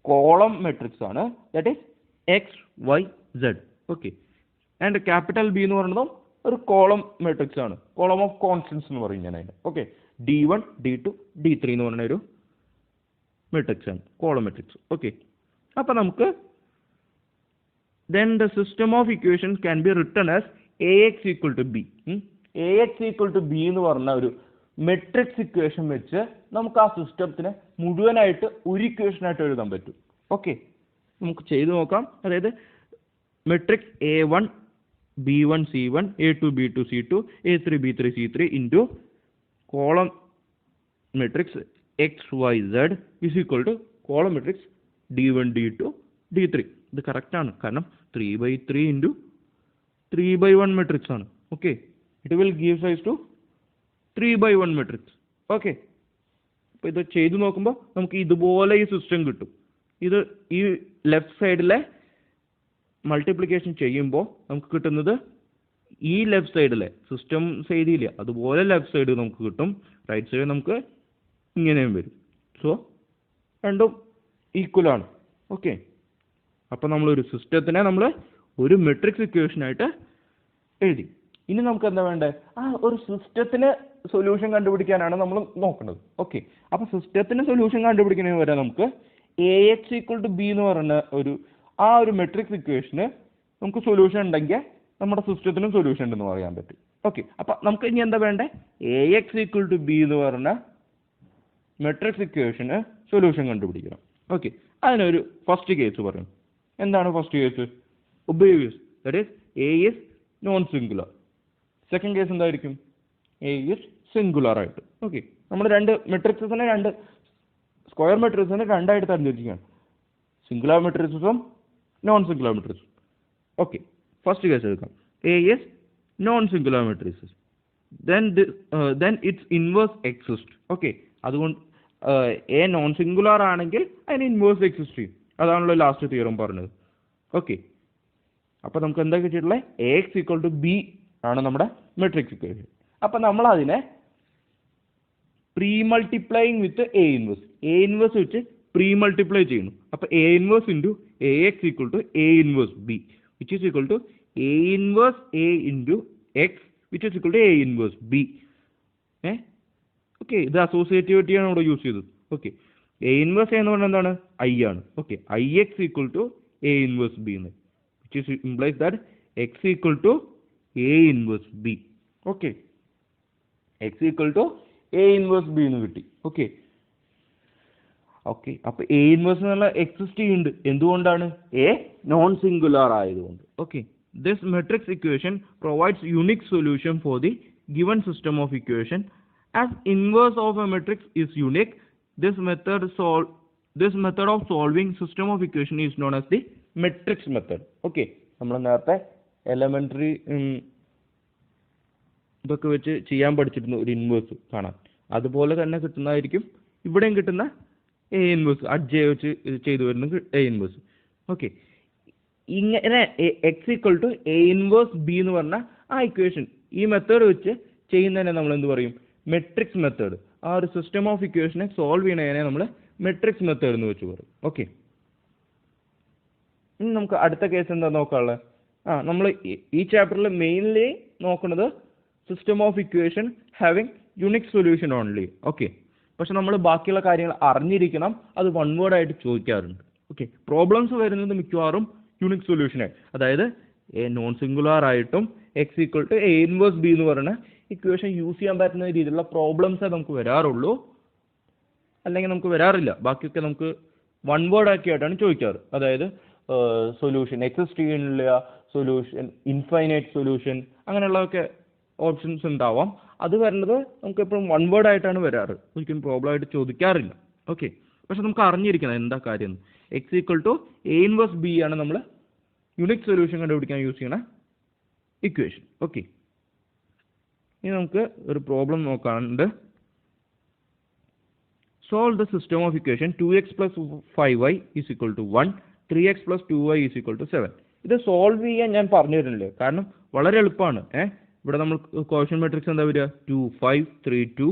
കോളം മെട്രിക്സ് ആണ്. That is x Y z. Okay, and capital B എന്ന് പറയുന്നതും ഒരു കോളം മെട്രിക്സ് ആണ്. കോളം ഓഫ് കോൺസ്റ്റൻസ് എന്ന് പറയും ഞാൻ അതിന്. ഓക്കെ, D1 D2 D3 എന്ന് പറഞ്ഞ ഒരു മെട്രിക്സ് ആണ്, കോളം മെട്രിക്സ്. ഓക്കെ, അപ്പോൾ നമുക്ക് then the system of equations can be written as AX equal to B. AX equal to B എന്ന് പറഞ്ഞ ഒരു മെട്രിക്സ് ഇക്വേഷൻ വെച്ച് നമുക്ക് ആ സിസ്റ്റത്തിനെ മുഴുവനായിട്ട് ഒരു ഇക്വേഷനായിട്ട് എഴുതാൻ പറ്റും. ഓക്കെ, നമുക്ക് ചെയ്തു നോക്കാം. അതായത് matrix A1 B1 C1 A2 B2 C2 A3 B3 C3 into column matrix XYZ is equal to column matrix D1 D2 D3. ഇത് കറക്റ്റാണ്, കാരണം 3/3 ഇൻറ്റു 3/1 മെട്രിക്സ് ആണ്. Okay, it will give size to 3/1 matrix. Okay, അപ്പോൾ ഇത് ചെയ്തു നോക്കുമ്പോൾ നമുക്ക് ഇതുപോലെ ഈ സിസ്റ്റം കിട്ടും. ഇത് ഈ ലെഫ്റ്റ് സൈഡിലെ മൾട്ടിപ്ലിക്കേഷൻ ചെയ്യുമ്പോൾ നമുക്ക് കിട്ടുന്നത് ഈ ലെഫ്റ്റ് സൈഡിലെ സിസ്റ്റം ചെയ്തില്ല അതുപോലെ ലെഫ്റ്റ് സൈഡ് നമുക്ക് കിട്ടും. റൈറ്റ് സൈഡ് നമുക്ക് ഇങ്ങനെയും വരും. സോ രണ്ടും ഈക്വലാണ്. ഓക്കെ, അപ്പോൾ നമ്മളൊരു സിസ്റ്റത്തിനെ നമ്മൾ ഒരു മെട്രിക്സ് ഇക്വേഷനായിട്ട് എഴുതി. ഇനി നമുക്ക് എന്താ വേണ്ടത്? ആ ഒരു സിസ്റ്റത്തിന് സൊല്യൂഷൻ കണ്ടുപിടിക്കാനാണ് നമ്മൾ നോക്കുന്നത്. ഓക്കെ, അപ്പോൾ സിസ്റ്റത്തിന് സൊല്യൂഷൻ കണ്ടുപിടിക്കുന്നതിന് വരെ നമുക്ക് AX equal to B എന്ന് പറയുന്ന ഒരു മെട്രിക്സ് ഇക്വേഷന് നമുക്ക് സൊല്യൂഷൻ ഉണ്ടെങ്കിൽ നമ്മുടെ സിസ്റ്റത്തിനും സൊല്യൂഷൻ ഉണ്ടെന്ന് പറയാൻ പറ്റും. ഓക്കെ, അപ്പോൾ നമുക്ക് ഇനി എന്താ വേണ്ടത്? AX equal to B എന്ന് പറഞ്ഞ മെട്രിക്സ് ഇക്വേഷന് സൊല്യൂഷൻ കണ്ടുപിടിക്കണം. ഓക്കെ, അതിനൊരു ഫസ്റ്റ് കേസ് പറയും. എന്താണ് first case? Obvious, that is A is non singular. Second case എന്തായിരിക്കും? A is സിംഗുലർ ആയിട്ട്. ഓക്കെ, നമ്മൾ രണ്ട് മെട്രിക്സിനെ സ്ക്വയർ മെട്രിക്സിനെ രണ്ടായിട്ട് തരംതിരിക്കുകയാണ്, സിംഗുലർ മെട്രിക്സും നോൺ സിംഗുലർ മെട്രിക്സും. ഓക്കെ, ഫസ്റ്റ് കേസ് എടുക്കാം. A is non singular matrix, then its inverse exists. Okay, അതുകൊണ്ട് A നോൺ സിംഗുലർ ആണെങ്കിൽ അതിന് ഇൻവേഴ്സ് എക്സിസ്റ്റ് ചെയ്യും. അതാണല്ലോ ലാസ്റ്റ് തിയറം പറഞ്ഞത്. ഓക്കെ, അപ്പോൾ നമുക്ക് എന്താ കിട്ടിയിട്ടുള്ളത്? AX equal to B ആണ് നമ്മുടെ മെട്രിക്സ് ഇക്വേഷൻ. അപ്പോൾ നമ്മൾ അതിനെ pre multiplying with A inverse വെച്ച് പ്രീ മൾട്ടിപ്ലൈ ചെയ്യുന്നു. അപ്പോൾ A inverse into AX equal to A inverse B which is equal to A inverse A into X which is equal to A inverse B. Okay, ഇത് അസോസിയേറ്റിവിറ്റിയാണ് ഇവിടെ use ചെയ്തത്. Okay, A inverse എന്ന് പറഞ്ഞാൽ എന്താണ്? I ആണ്. Okay, IX equal to A inverse B എന്ന്, which is implies that X equal to A inverse B. Okay, X equal to A inverse B എന്ന് കിട്ടി. ഓക്കെ, അപ്പോൾ A ഇൻവേഴ്സ് എന്നുള്ള exist ചെയ്യുന്നുണ്ട്. എന്തുകൊണ്ടാണ്? A നോൺ സിംഗുലർ ആയതുകൊണ്ട്. Okay, this matrix equation provides unique solution for the given system of equation. As inverse of a matrix is unique, this method of solving system of equation is known as the matrix method. Okay, നമ്മൾ നേരത്തെ elementary ഇതൊക്കെ വെച്ച് ചെയ്യാൻ പഠിച്ചിരുന്നു, ഒരു inverse കാണാൻ. അതുപോലെ തന്നെ കിട്ടുന്നതായിരിക്കും ഇവിടെയും കിട്ടുന്ന A ഇൻവേഴ്സ്, അഡ്ജ വെച്ച് ചെയ്തു വരുന്ന A ഇൻവേഴ്സ്. ഓക്കെ, ഇങ്ങനെ X equal to A inverse B എന്ന് പറഞ്ഞ ആ ഇക്വേഷൻ ഈ മെത്തേഡ് വെച്ച് ചെയ്യുന്നതിനെ നമ്മൾ എന്ത് പറയും? Matrix method. ആ ഒരു സിസ്റ്റം ഓഫ് ഇക്വേഷനെ സോൾവ് ചെയ്യണതിനെ നമ്മൾ മെട്രിക്സ് മെത്തേഡ് എന്ന് വെച്ച് പറയും. ഓക്കെ, ഇനി നമുക്ക് അടുത്ത കേസ് എന്താ നോക്കാനുള്ളത്? നമ്മൾ ഈ ചാപ്റ്ററിൽ മെയിൻലി നോക്കുന്നത് system of equation having unique solution only. Okay, പക്ഷെ നമ്മൾ ബാക്കിയുള്ള കാര്യങ്ങൾ അറിഞ്ഞിരിക്കണം. അത് വൺ വേർഡ് ആയിട്ട് ചോദിക്കാറുണ്ട്. ഓക്കെ, പ്രോബ്ലംസ് വരുന്നത് മിക്കവാറും യുണിക് സൊല്യൂഷനായി, അതായത് A നോൺ സിംഗുലർ ആയിട്ടും X equal to A inverse B എന്ന് പറയുന്ന ഇക്വേഷൻ യൂസ് ചെയ്യാൻ പറ്റുന്ന രീതിയിലുള്ള പ്രോബ്ലംസേ നമുക്ക് വരാറുള്ളൂ. അല്ലെങ്കിൽ നമുക്ക് വരാറില്ല. ബാക്കിയൊക്കെ നമുക്ക് വൺ വേർഡ് ആക്കിയിട്ടാണ് ചോദിക്കാറ്. അതായത് സൊല്യൂഷൻ എക്സിസ്റ്റ് ചെയ്യുന്നില്ല, സൊല്യൂഷൻ ഇൻഫൈനൈറ്റ് സൊല്യൂഷൻ, അങ്ങനെയുള്ളതൊക്കെ ഓപ്ഷൻസ് ഉണ്ടാവാം. അത് വരുന്നത് നമുക്ക് എപ്പോഴും വൺ വേർഡ് ആയിട്ടാണ് വരാറ്, ഒരിക്കലും പ്രോബ്ലം ആയിട്ട് ചോദിക്കാറില്ല. ഓക്കെ, പക്ഷെ നമുക്ക് അറിഞ്ഞിരിക്കണം എന്താ കാര്യം. X equal to A inverse B ആണ് നമ്മൾ യൂണിക് സൊല്യൂഷൻ കണ്ടുപിടിക്കാൻ യൂസ് ചെയ്യണ ഇക്വേഷൻ. ഓക്കെ, ഇനി നമുക്ക് ഒരു പ്രോബ്ലം നോക്കാനുണ്ട്. Solve the system of equation 2x plus 5y is equal to 1, 3x plus 2y is equal to 7. ഇത് സോൾവ് ചെയ്യാൻ ഞാൻ പറഞ്ഞു തരുന്നില്ലേ, കാരണം വളരെ എളുപ്പമാണ്. ഇവിടെ നമ്മൾ കോഷ്യന്റ് മാട്രിക്സ് എന്താ വരിക, 2 5 3 2.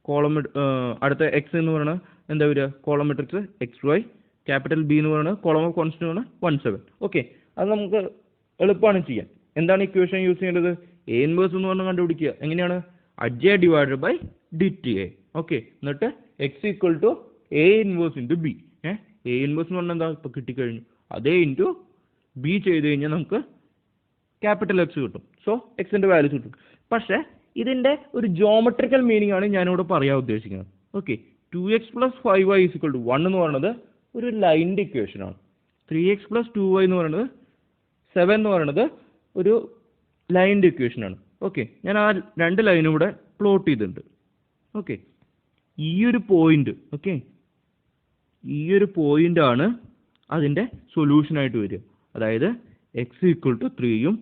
കോളം അടുത്ത എക്സ് എന്ന് പറയുന്നത് എന്താ വരിക, column matrix x y. Capital B എന്ന് പറയുന്നത് കോളം ഓഫ് കോൺസ്റ്റന്റ് ആണ് 1 7. ഓക്കെ, അത് നമുക്ക് എളുപ്പമാണ് ചെയ്യാൻ. എന്താണ് ഇക്വേഷൻ യൂസ് ചെയ്യേണ്ടത്, എ ഇൻവേഴ്സ് എന്ന് പറഞ്ഞാൽ കണ്ടുപിടിക്കുക. എങ്ങനെയാണ്, adj divided by det A. Okay, എന്നിട്ട് X equal to A inverse into B. A inverse എന്ന് പറഞ്ഞാൽ എന്താ, ഇപ്പോൾ കിട്ടിക്കഴിഞ്ഞു. അതേ ഇൻറ്റു ബി ചെയ്ത് കഴിഞ്ഞാൽ നമുക്ക് ക്യാപിറ്റൽ എക്സ് കിട്ടും. സോ എക്സിൻ്റെ വാല്യൂസ് കിട്ടും. പക്ഷേ ഇതിൻ്റെ ഒരു ജോമെട്രിക്കൽ മീനിങ് ആണ് ഞാനിവിടെ പറയാൻ ഉദ്ദേശിക്കുന്നത്. Okay, 2x plus 5y is equal to 1 എന്ന് പറയുന്നത് ഒരു ലൈനിൻ്റെ ഇക്വേഷനാണ്. 3x plus 2y എന്ന് പറയുന്നത് 7 എന്ന് പറയുന്നത് ഒരു ലൈനിൻ്റെ ഇക്വേഷനാണ്. ഓക്കെ, ഞാൻ ആ രണ്ട് ലൈനും ഇവിടെ പ്ലോട്ട് ചെയ്തിട്ടുണ്ട്. ഓക്കെ, ഈ ഒരു പോയിന്റ്, ഓക്കെ, ഈ ഒരു പോയിന്റാണ് അതിൻ്റെ സൊല്യൂഷനായിട്ട് വരിക. അതായത് എക്സ് ഈക്വൽ ടു 3യും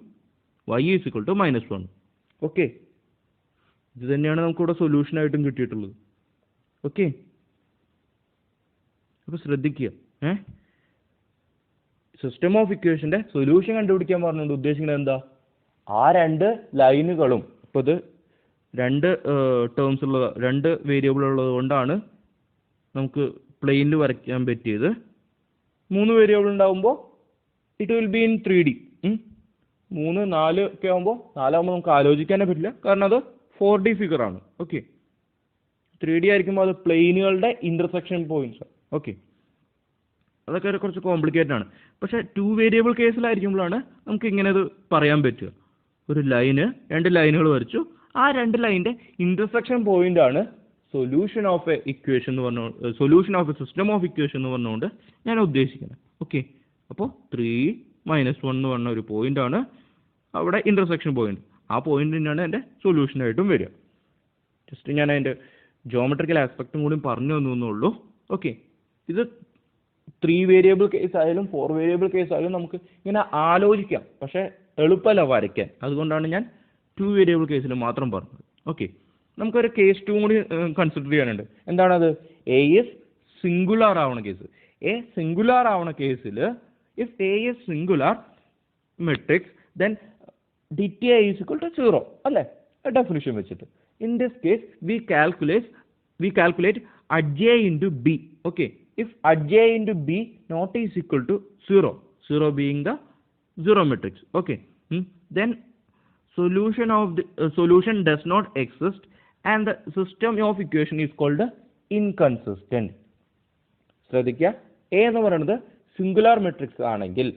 Y is equal to -1. Okay, ഇത് തന്നെയാണ് നമുക്കിവിടെ സൊല്യൂഷനായിട്ടും കിട്ടിയിട്ടുള്ളത്. ഓക്കെ, അപ്പോൾ ശ്രദ്ധിക്കുക. സിസ്റ്റം ഓഫ് ഇക്വേഷൻ്റെ സൊല്യൂഷൻ കണ്ടുപിടിക്കാൻ പറഞ്ഞുകൊണ്ട് ഉദ്ദേശിക്കുന്നത് എന്താ, ആ രണ്ട് ലൈനുകളും, ഇപ്പോൾ ഇത് രണ്ട് ടേംസ് ഉള്ള രണ്ട് വേരിയബിൾ ഉള്ളത് കൊണ്ടാണ് നമുക്ക് പ്ലെയിനിൽ വരയ്ക്കാൻ പറ്റിയത്. 3 വേരിയബിൾ ഉണ്ടാകുമ്പോൾ it will be in 3D. 3 4 ഒക്കെ ആകുമ്പോൾ, 4 നമുക്ക് ആലോചിക്കാനേ പറ്റില്ല, കാരണം അത് 4D ഫിഗർ ആണ്. ഓക്കെ, 3D ആയിരിക്കുമ്പോൾ അത് പ്ലെയിനുകളുടെ ഇന്റർസെക്ഷൻ പോയിന്റ്സ്. ഓക്കെ, അതൊക്കെ കുറച്ച് കോംപ്ലിക്കേറ്റഡ് ആണ്. പക്ഷേ 2 വേരിയബിൾ കേസിലായിരിക്കുമ്പോഴാണ് നമുക്ക് ഇങ്ങനെ അത് പറയാൻ പറ്റുക. ഒരു ലൈന്, രണ്ട് ലൈനുകൾ വരച്ചു, ആ രണ്ട് ലൈനിൻ്റെ ഇന്റർസെക്ഷൻ പോയിന്റ് ആണ് സൊല്യൂഷൻ ഓഫ് എ ഇക്വേഷൻ എന്ന് പറഞ്ഞു, solution of A system of equation എന്ന് പറഞ്ഞുകൊണ്ട് ഞാൻ ഉദ്ദേശിക്കുന്നത്. ഓക്കെ, അപ്പോൾ 3 -1 എന്ന് പറഞ്ഞ ഒരു പോയിന്റ് ആണ് അവിടെ ഇന്റർസെക്ഷൻ പോയിന്റ്. ആ പോയിന്റ് തന്നെയാണ് എൻ്റെ സൊല്യൂഷനായിട്ടും വരിക. ജസ്റ്റ് ഞാൻ അതിൻ്റെ ജോമെട്രിക്കൽ ആസ്പെക്റ്റും കൂടി പറഞ്ഞു തന്നുള്ളൂ. ഓക്കെ, ഇത് 3 വേരിയബിൾ കേസ് ആയാലും 4 വേരിയബിൾ കേസ് ആയാലും നമുക്ക് ഇങ്ങനെ ആലോചിക്കാം, പക്ഷേ എളുപ്പമല്ല വരയ്ക്കാൻ. അതുകൊണ്ടാണ് ഞാൻ 2 വേരിയബിൾ കേസിൽ മാത്രം പറഞ്ഞത്. ഓക്കെ, നമുക്കൊരു കേസ് 2 കൂടി കൺസിഡർ ചെയ്യാനുണ്ട്. എന്താണത്, എ ഇസ് സിംഗുലാർ ആവണ കേസ്. എ സിംഗുലാർ ആവണ കേസിൽ if A is singular matrix then det A is equal to 0 അല്ലേ, ഡെഫിനിഷൻ വെച്ചിട്ട്. In this case we calculate adj into B. Okay, if adj into b not is equal to 0, 0 being the 0 matrix. Okay, then solution does not exist and the system of equation is called inconsistent. ശ്രദ്ധിക്കുക, A എന്ന് പറയുന്നത് singular matrix ആണെങ്കിൽ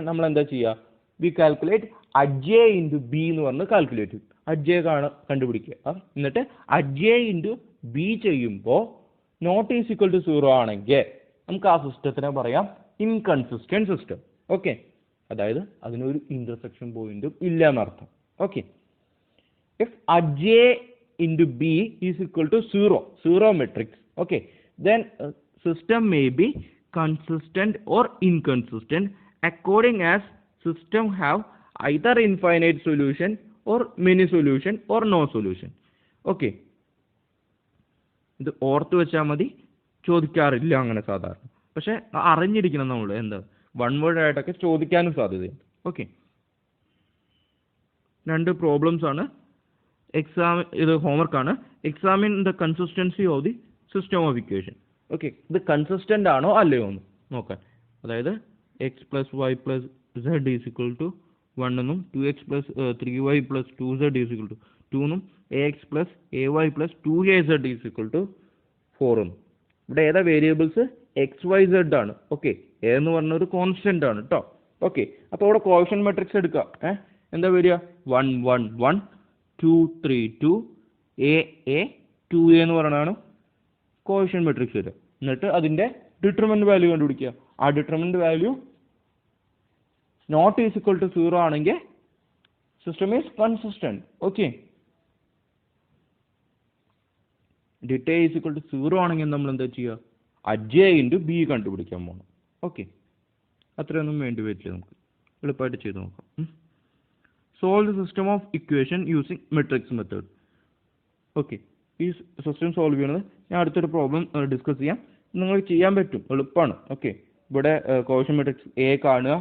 നമ്മൾ എന്താ ചെയ്യുക, we calculate adj into B എന്ന് പറഞ്ഞ് calculate ചെയ്യും. അഡ്ജെ കണ്ടുപിടിക്കുക. എന്നിട്ട് അഡ്ജെ ഇൻറ്റു ബി ചെയ്യുമ്പോൾ നോട്ട് ഈസ് ഈക്വൽ ടു 0 ആണെങ്കിൽ നമുക്ക് ആ സിസ്റ്റത്തിനെ പറയാം ഇൻകൺസിസ്റ്റന്റ് സിസ്റ്റം. ഓക്കെ, അതായത് അതിനൊരു ഇന്റർസെക്ഷൻ പോയിന്റും ഇല്ല എന്നർത്ഥം. Okay, if adj into B is equal to 0 matrix, okay, then system may be consistent or inconsistent according as system have either infinite solution or many solution or no solution. Okay, ഇത് ഓർത്ത് വെച്ചാൽ മതി, ചോദിക്കാറില്ല അങ്ങനെ സാധാരണ. പക്ഷെ അറിഞ്ഞിരിക്കണം നമ്മൾ, എന്താ വൺ വേർഡ് ആയിട്ടൊക്കെ ചോദിക്കാനും സാധ്യതയുണ്ട്. ഓക്കെ, 2 പ്രോബ്ലംസ് ആണ്. ഇത് ഹോംവർക്കാണ്. Examine the consistency of the system of equation. Okay, ഇത് കൺസിസ്റ്റന്റ് ആണോ അല്ലയോ എന്ന് നോക്കാൻ. അതായത് X plus Y plus Z is equal to 1 എന്നും 2x plus 3y plus 2z is equal to 2 എന്നും ax plus ay plus 2az is equal to 4 എന്നും. ഇവിടെ ഏതാ വേരിയബിൾസ്, എക്സ് വൈ സെഡ് ആണ്. ഓക്കെ, എ എന്ന് പറഞ്ഞ ഒരു കോൺസ്റ്റന്റ് ആണ് കേട്ടോ. ഓക്കെ, അപ്പോൾ ഇവിടെ കോഷ്യന്റ് മെട്രിക്സ് എടുക്കുക. എന്താ വരിക, 1 1 1 2 3 2 a 2a എന്ന് പറയുന്നതാണ് കോഷ്യൻ മെട്രിക്സ് വരിക. എന്നിട്ട് അതിൻ്റെ ഡിറ്റർമിനന്റ് വാല്യൂ കണ്ടുപിടിക്കുക. ആ determinant value not is equal to 0 ആണെങ്കിൽ system is consistent. Okay, det is equal to 0 ആണെങ്കിൽ നമ്മൾ എന്താ ചെയ്യുക? അജ് ഇൻറ്റു ബി കണ്ടുപിടിക്കാൻ പോകണം. ഓക്കെ, അത്രയൊന്നും വേണ്ടി വരില്ല, നമുക്ക് എളുപ്പമായിട്ട് ചെയ്ത് നോക്കാം. Solve the system of equation using matrix method. Okay, ഈ സിസ്റ്റം സോൾവ് ചെയ്യുന്നത് ഞാൻ അടുത്തൊരു പ്രോബ്ലം ഡിസ്കസ് ചെയ്യാം. നിങ്ങൾക്ക് ചെയ്യാൻ പറ്റും, എളുപ്പമാണ്. ഓക്കെ, ഇവിടെ കോഷ്യൻ മെട്രിക്സ് എ കാണുക,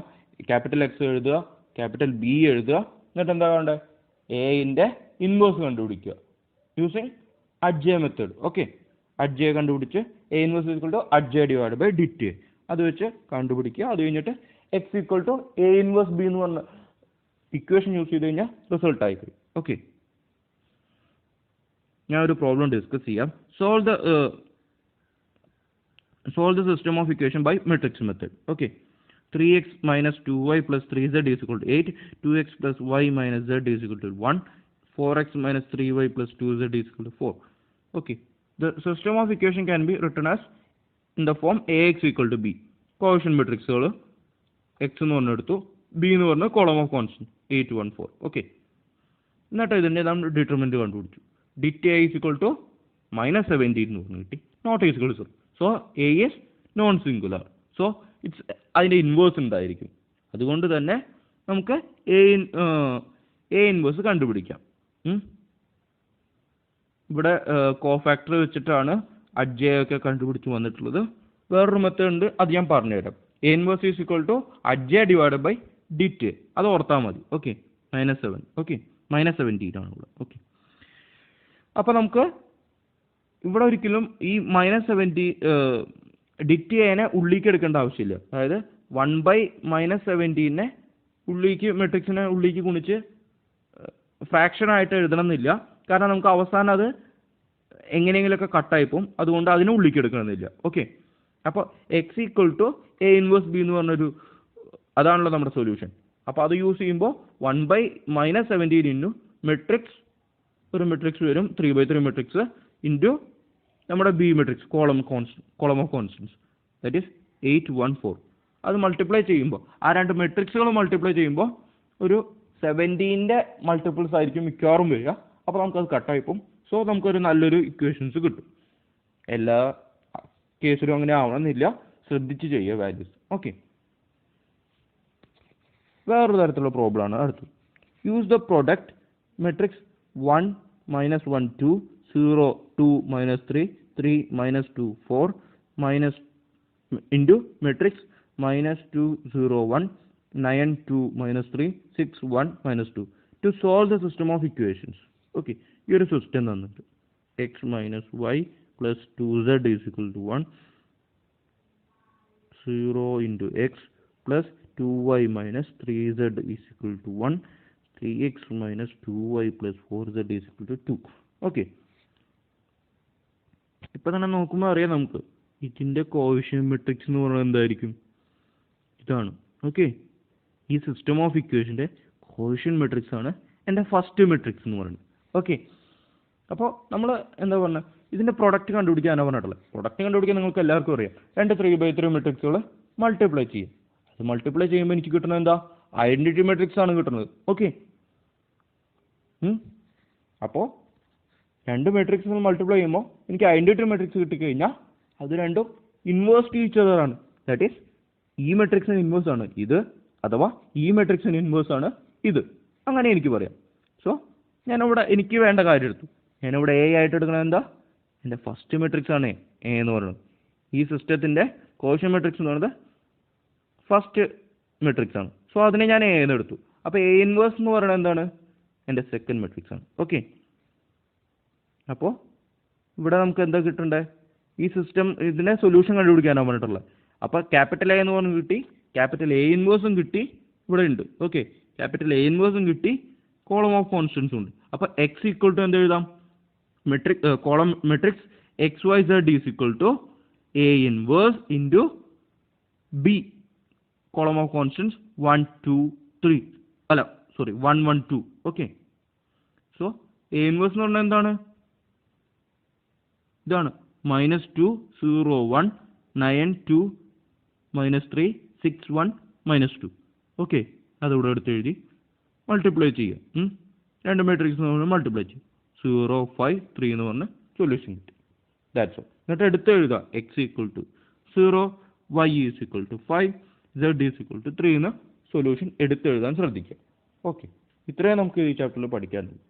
ക്യാപിറ്റൽ എക്സ് എഴുതുക, ക്യാപിറ്റൽ ബി എഴുതുക, എന്നിട്ട് എന്താ വേണ്ടത്? എന്റെ ഇൻവേഴ്സ് കണ്ടുപിടിക്കുക using adj method. Okay, adj കണ്ടുപിടിച്ച് A inverse equal to adj divide by det അത് വെച്ച് കണ്ടുപിടിക്കുക. അത് കഴിഞ്ഞിട്ട് X equal to A inverse B എന്ന് പറഞ്ഞ ഇക്വേഷൻ യൂസ് ചെയ്ത് കഴിഞ്ഞാൽ റിസൾട്ട് ആയിക്കോളും. ഓക്കെ, ഞാൻ ഒരു പ്രോബ്ലം ഡിസ്കസ് ചെയ്യാം. Solve the system of equation by matrix method. Okay, 3x minus 2y plus 3z is equal to 8, 2x plus y minus z is equal to 1, 4x minus 3y plus 2z is equal to 4. Okay, the system of equation can be written as in the form ax equal to b. Coefficient matrix x എന്ന് പറഞ്ഞെടുത്തു, b എന്ന് പറഞ്ഞ column of constant 8 1 4. Okay, എന്നിട്ട് ഇതിൻ്റെ നമ്മൾ determinant കണ്ടുപിടിച്ചു. ഡിറ്റ് a is equal to -17 എന്ന് പറഞ്ഞു കിട്ടി, not is equal to 0. So a is non singular. So അതിൻ്റെ ഇൻവേഴ്സ് ഉണ്ടായിരിക്കും. അതുകൊണ്ട് തന്നെ നമുക്ക് എ ഇൻവേഴ്സ് കണ്ടുപിടിക്കാം. ഇവിടെ കോഫാക്ടർ വെച്ചിട്ടാണ് അഡ്ജെ ഒക്കെ കണ്ടുപിടിച്ച് വന്നിട്ടുള്ളത്. വേറൊരു മെത്തേഡ് ഉണ്ട്, അത് ഞാൻ പറഞ്ഞുതരാം. A inverse is equal to adj divide by det, അത് ഓർത്താൽ മതി. ഓക്കെ, -7. ഓക്കെ, -17 ആണ് ഇവിടെ. ഓക്കെ, അപ്പോൾ നമുക്ക് ഇവിടെ ഒരിക്കലും ഈ -17 ഡിറ്റ് ചെയ്യാനെ ഉള്ളിലേക്ക് എടുക്കേണ്ട ആവശ്യമില്ല. അതായത് 1/-17 ഉള്ളിലേക്ക് മെട്രിക്സിനെ ഉള്ളിലേക്ക് ഗുണിച്ച് ഫ്രാക്ഷൻ ആയിട്ട് എഴുതണം എന്നില്ല. കാരണം നമുക്ക് അവസാനം അത് എങ്ങനെയെങ്കിലുമൊക്കെ കട്ടായിപ്പോവും. അതുകൊണ്ട് അതിനെ ഉള്ളിലേക്ക് എടുക്കണമെന്നില്ല. ഓക്കെ, അപ്പോൾ x equal to A inverse B എന്ന് പറഞ്ഞൊരു അതാണല്ലോ നമ്മുടെ സൊല്യൂഷൻ. അപ്പോൾ അത് യൂസ് ചെയ്യുമ്പോൾ 1/-17 ഇൻറ്റു മെട്രിക്സ്, ഒരു മെട്രിക്സ് വരും 3/3 മെട്രിക്സ് ഇൻറ്റു നമ്മുടെ B matrix column of constants, that is 8 1 4. അത് മൾട്ടിപ്ലൈ ചെയ്യുമ്പോൾ ആ രണ്ട് മെട്രിക്സുകൾ മൾട്ടിപ്ലൈ ചെയ്യുമ്പോൾ ഒരു 17ന്റെ മൾട്ടിപ്പിൾസ് ആയിരിക്കും മിക്കവാറും വരിക. അപ്പോൾ നമുക്കത് കട്ടായിപ്പോവും. സോ നമുക്കൊരു നല്ലൊരു ഇക്വേഷൻസ് കിട്ടും. എല്ലാ കേസിലും അങ്ങനെ ആവണമെന്നില്ല, ശ്രദ്ധിച്ച് ചെയ്യുക വാല്യൂസ്. ഓക്കെ, വേറൊരു തരത്തിലുള്ള പ്രോബ്ലം ആണ് അടുത്തത്. Use the product matrix 1 -1 2 0 2 -3 3 -2 4 minus into matrix -2 0 1 9 2 -3 6 1 -2 to solve the system of equations. Okay, ഈ ഒരു സിസ്റ്റം തന്നിട്ട് x minus y plus 2z is equal to 1, 0 into x plus 2y minus 3z is equal to 1, 3x minus 2y plus 4z is equal to 2. Okay, ഇപ്പം തന്നെ നോക്കുമ്പോൾ അറിയാം നമുക്ക് ഇതിൻ്റെ quotient matrix എന്ന് പറയുന്നത് എന്തായിരിക്കും? ഇതാണ്. ഓക്കെ, ഈ സിസ്റ്റം ഓഫ് ഇക്വേഷൻ്റെ കോഷ്യൻ മെട്രിക്സ് ആണ് എൻ്റെ ഫസ്റ്റ് മെട്രിക്സ് എന്ന് പറയുന്നത്. ഓക്കെ, അപ്പോൾ നമ്മൾ എന്താ പറഞ്ഞത്, ഇതിൻ്റെ പ്രൊഡക്റ്റ് കണ്ടുപിടിക്കാനാണ് പറഞ്ഞിട്ടുള്ളത്. പ്രൊഡക്റ്റ് കണ്ടുപിടിക്കാൻ നിങ്ങൾക്ക് എല്ലാവർക്കും അറിയാം. രണ്ട് 3/3 മെട്രിക്സുകൾ മൾട്ടിപ്ലൈ ചെയ്യും. അത് മൾട്ടിപ്ലൈ ചെയ്യുമ്പോൾ എനിക്ക് കിട്ടുന്നത് എന്താ? ഐഡൻറ്റിറ്റി മെട്രിക്സ് ആണ് കിട്ടുന്നത്. ഓക്കെ, അപ്പോൾ രണ്ട് മെട്രിക്സുകൾ മൾട്ടിപ്ലൈ ചെയ്യുമ്പോൾ എനിക്ക് ഐഡൻറ്റിറ്റി മെട്രിക്സ് കിട്ടിക്കഴിഞ്ഞാൽ അത് രണ്ടും ഇൻവേഴ്സ് ടു ഈച്ച് അതർ ആണ്. ദാറ്റ് ഈസ് ഈ മെട്രിക്സിന് ഇൻവേഴ്സ് ആണ് ഇത്, അഥവാ ഈ മെട്രിക്സിന് ഇൻവേഴ്സ് ആണ് ഇത്. അങ്ങനെ എനിക്ക് പറയാം. സോ ഞാനിവിടെ എനിക്ക് വേണ്ട കാര്യം എടുത്തു. ഞാനിവിടെ എ ആയിട്ട് എടുക്കണത് എന്താ? എൻ്റെ ഫസ്റ്റ് മെട്രിക്സ് ആണ് എ എന്ന് പറയുന്നത്. ഈ സിസ്റ്റത്തിൻ്റെ കോഷ്യൻ മെട്രിക്സ് എന്ന് പറയുന്നത് ഫസ്റ്റ് മെട്രിക്സ് ആണ്. സോ അതിനെ ഞാൻ എ എന്ന് എടുത്തു. അപ്പോൾ എ ഇൻവേഴ്സ് എന്ന് പറയുന്നത് എന്താണ്? എൻ്റെ സെക്കൻഡ് മെട്രിക്സ് ആണ്. ഓക്കെ, അപ്പോൾ ഇവിടെ നമുക്ക് എന്താ കിട്ടണ്ടേ? ഈ സിസ്റ്റം ഇതിനെ സൊല്യൂഷൻ കണ്ടുപിടിക്കാനാണ് പറഞ്ഞിട്ടുള്ളത്. അപ്പോൾ ക്യാപിറ്റൽ എ എന്ന് പറഞ്ഞ് കിട്ടി, ക്യാപിറ്റൽ എ ഇൻവേഴ്സും കിട്ടി, ഇവിടെ ഉണ്ട്. ഓക്കെ, ക്യാപിറ്റൽ എ ഇൻവേഴ്സും കിട്ടി, കോളം ഓഫ് കോൺസ്റ്റൻസും ഉണ്ട്. അപ്പോൾ എക്സ് ഈക്വൽ ടു എന്ത് എഴുതാം? Column matrix x Y z is equal to A inverse into B column of constants 1 2 3 അല്ല sorry 1 1 2. Okay, so A inverse എന്ന് പറഞ്ഞാൽ എന്താണ്? ഇതാണ് -2 0 1 9 2 -3 6 1 -2. ഓക്കെ, അതിവിടെ എടുത്ത് എഴുതി മൾട്ടിപ്ലൈ ചെയ്യുക. രണ്ട് മെട്രിക്സ് എന്ന് പറഞ്ഞാൽ മൾട്ടിപ്ലൈ ചെയ്യും. 0 5 3 എന്ന് പറഞ്ഞ സൊല്യൂഷൻ കിട്ടി. That's all. എന്നിട്ട് എടുത്ത് എഴുതുക x equal to 0 y is equal to 5 z is equal to 3 എന്ന സൊല്യൂഷൻ എടുത്ത് എഴുതാൻ ശ്രദ്ധിക്കുക. ഓക്കെ, ഇത്രയും നമുക്ക് ഈ ചാപ്റ്ററിൽ പഠിക്കാനുള്ളൂ.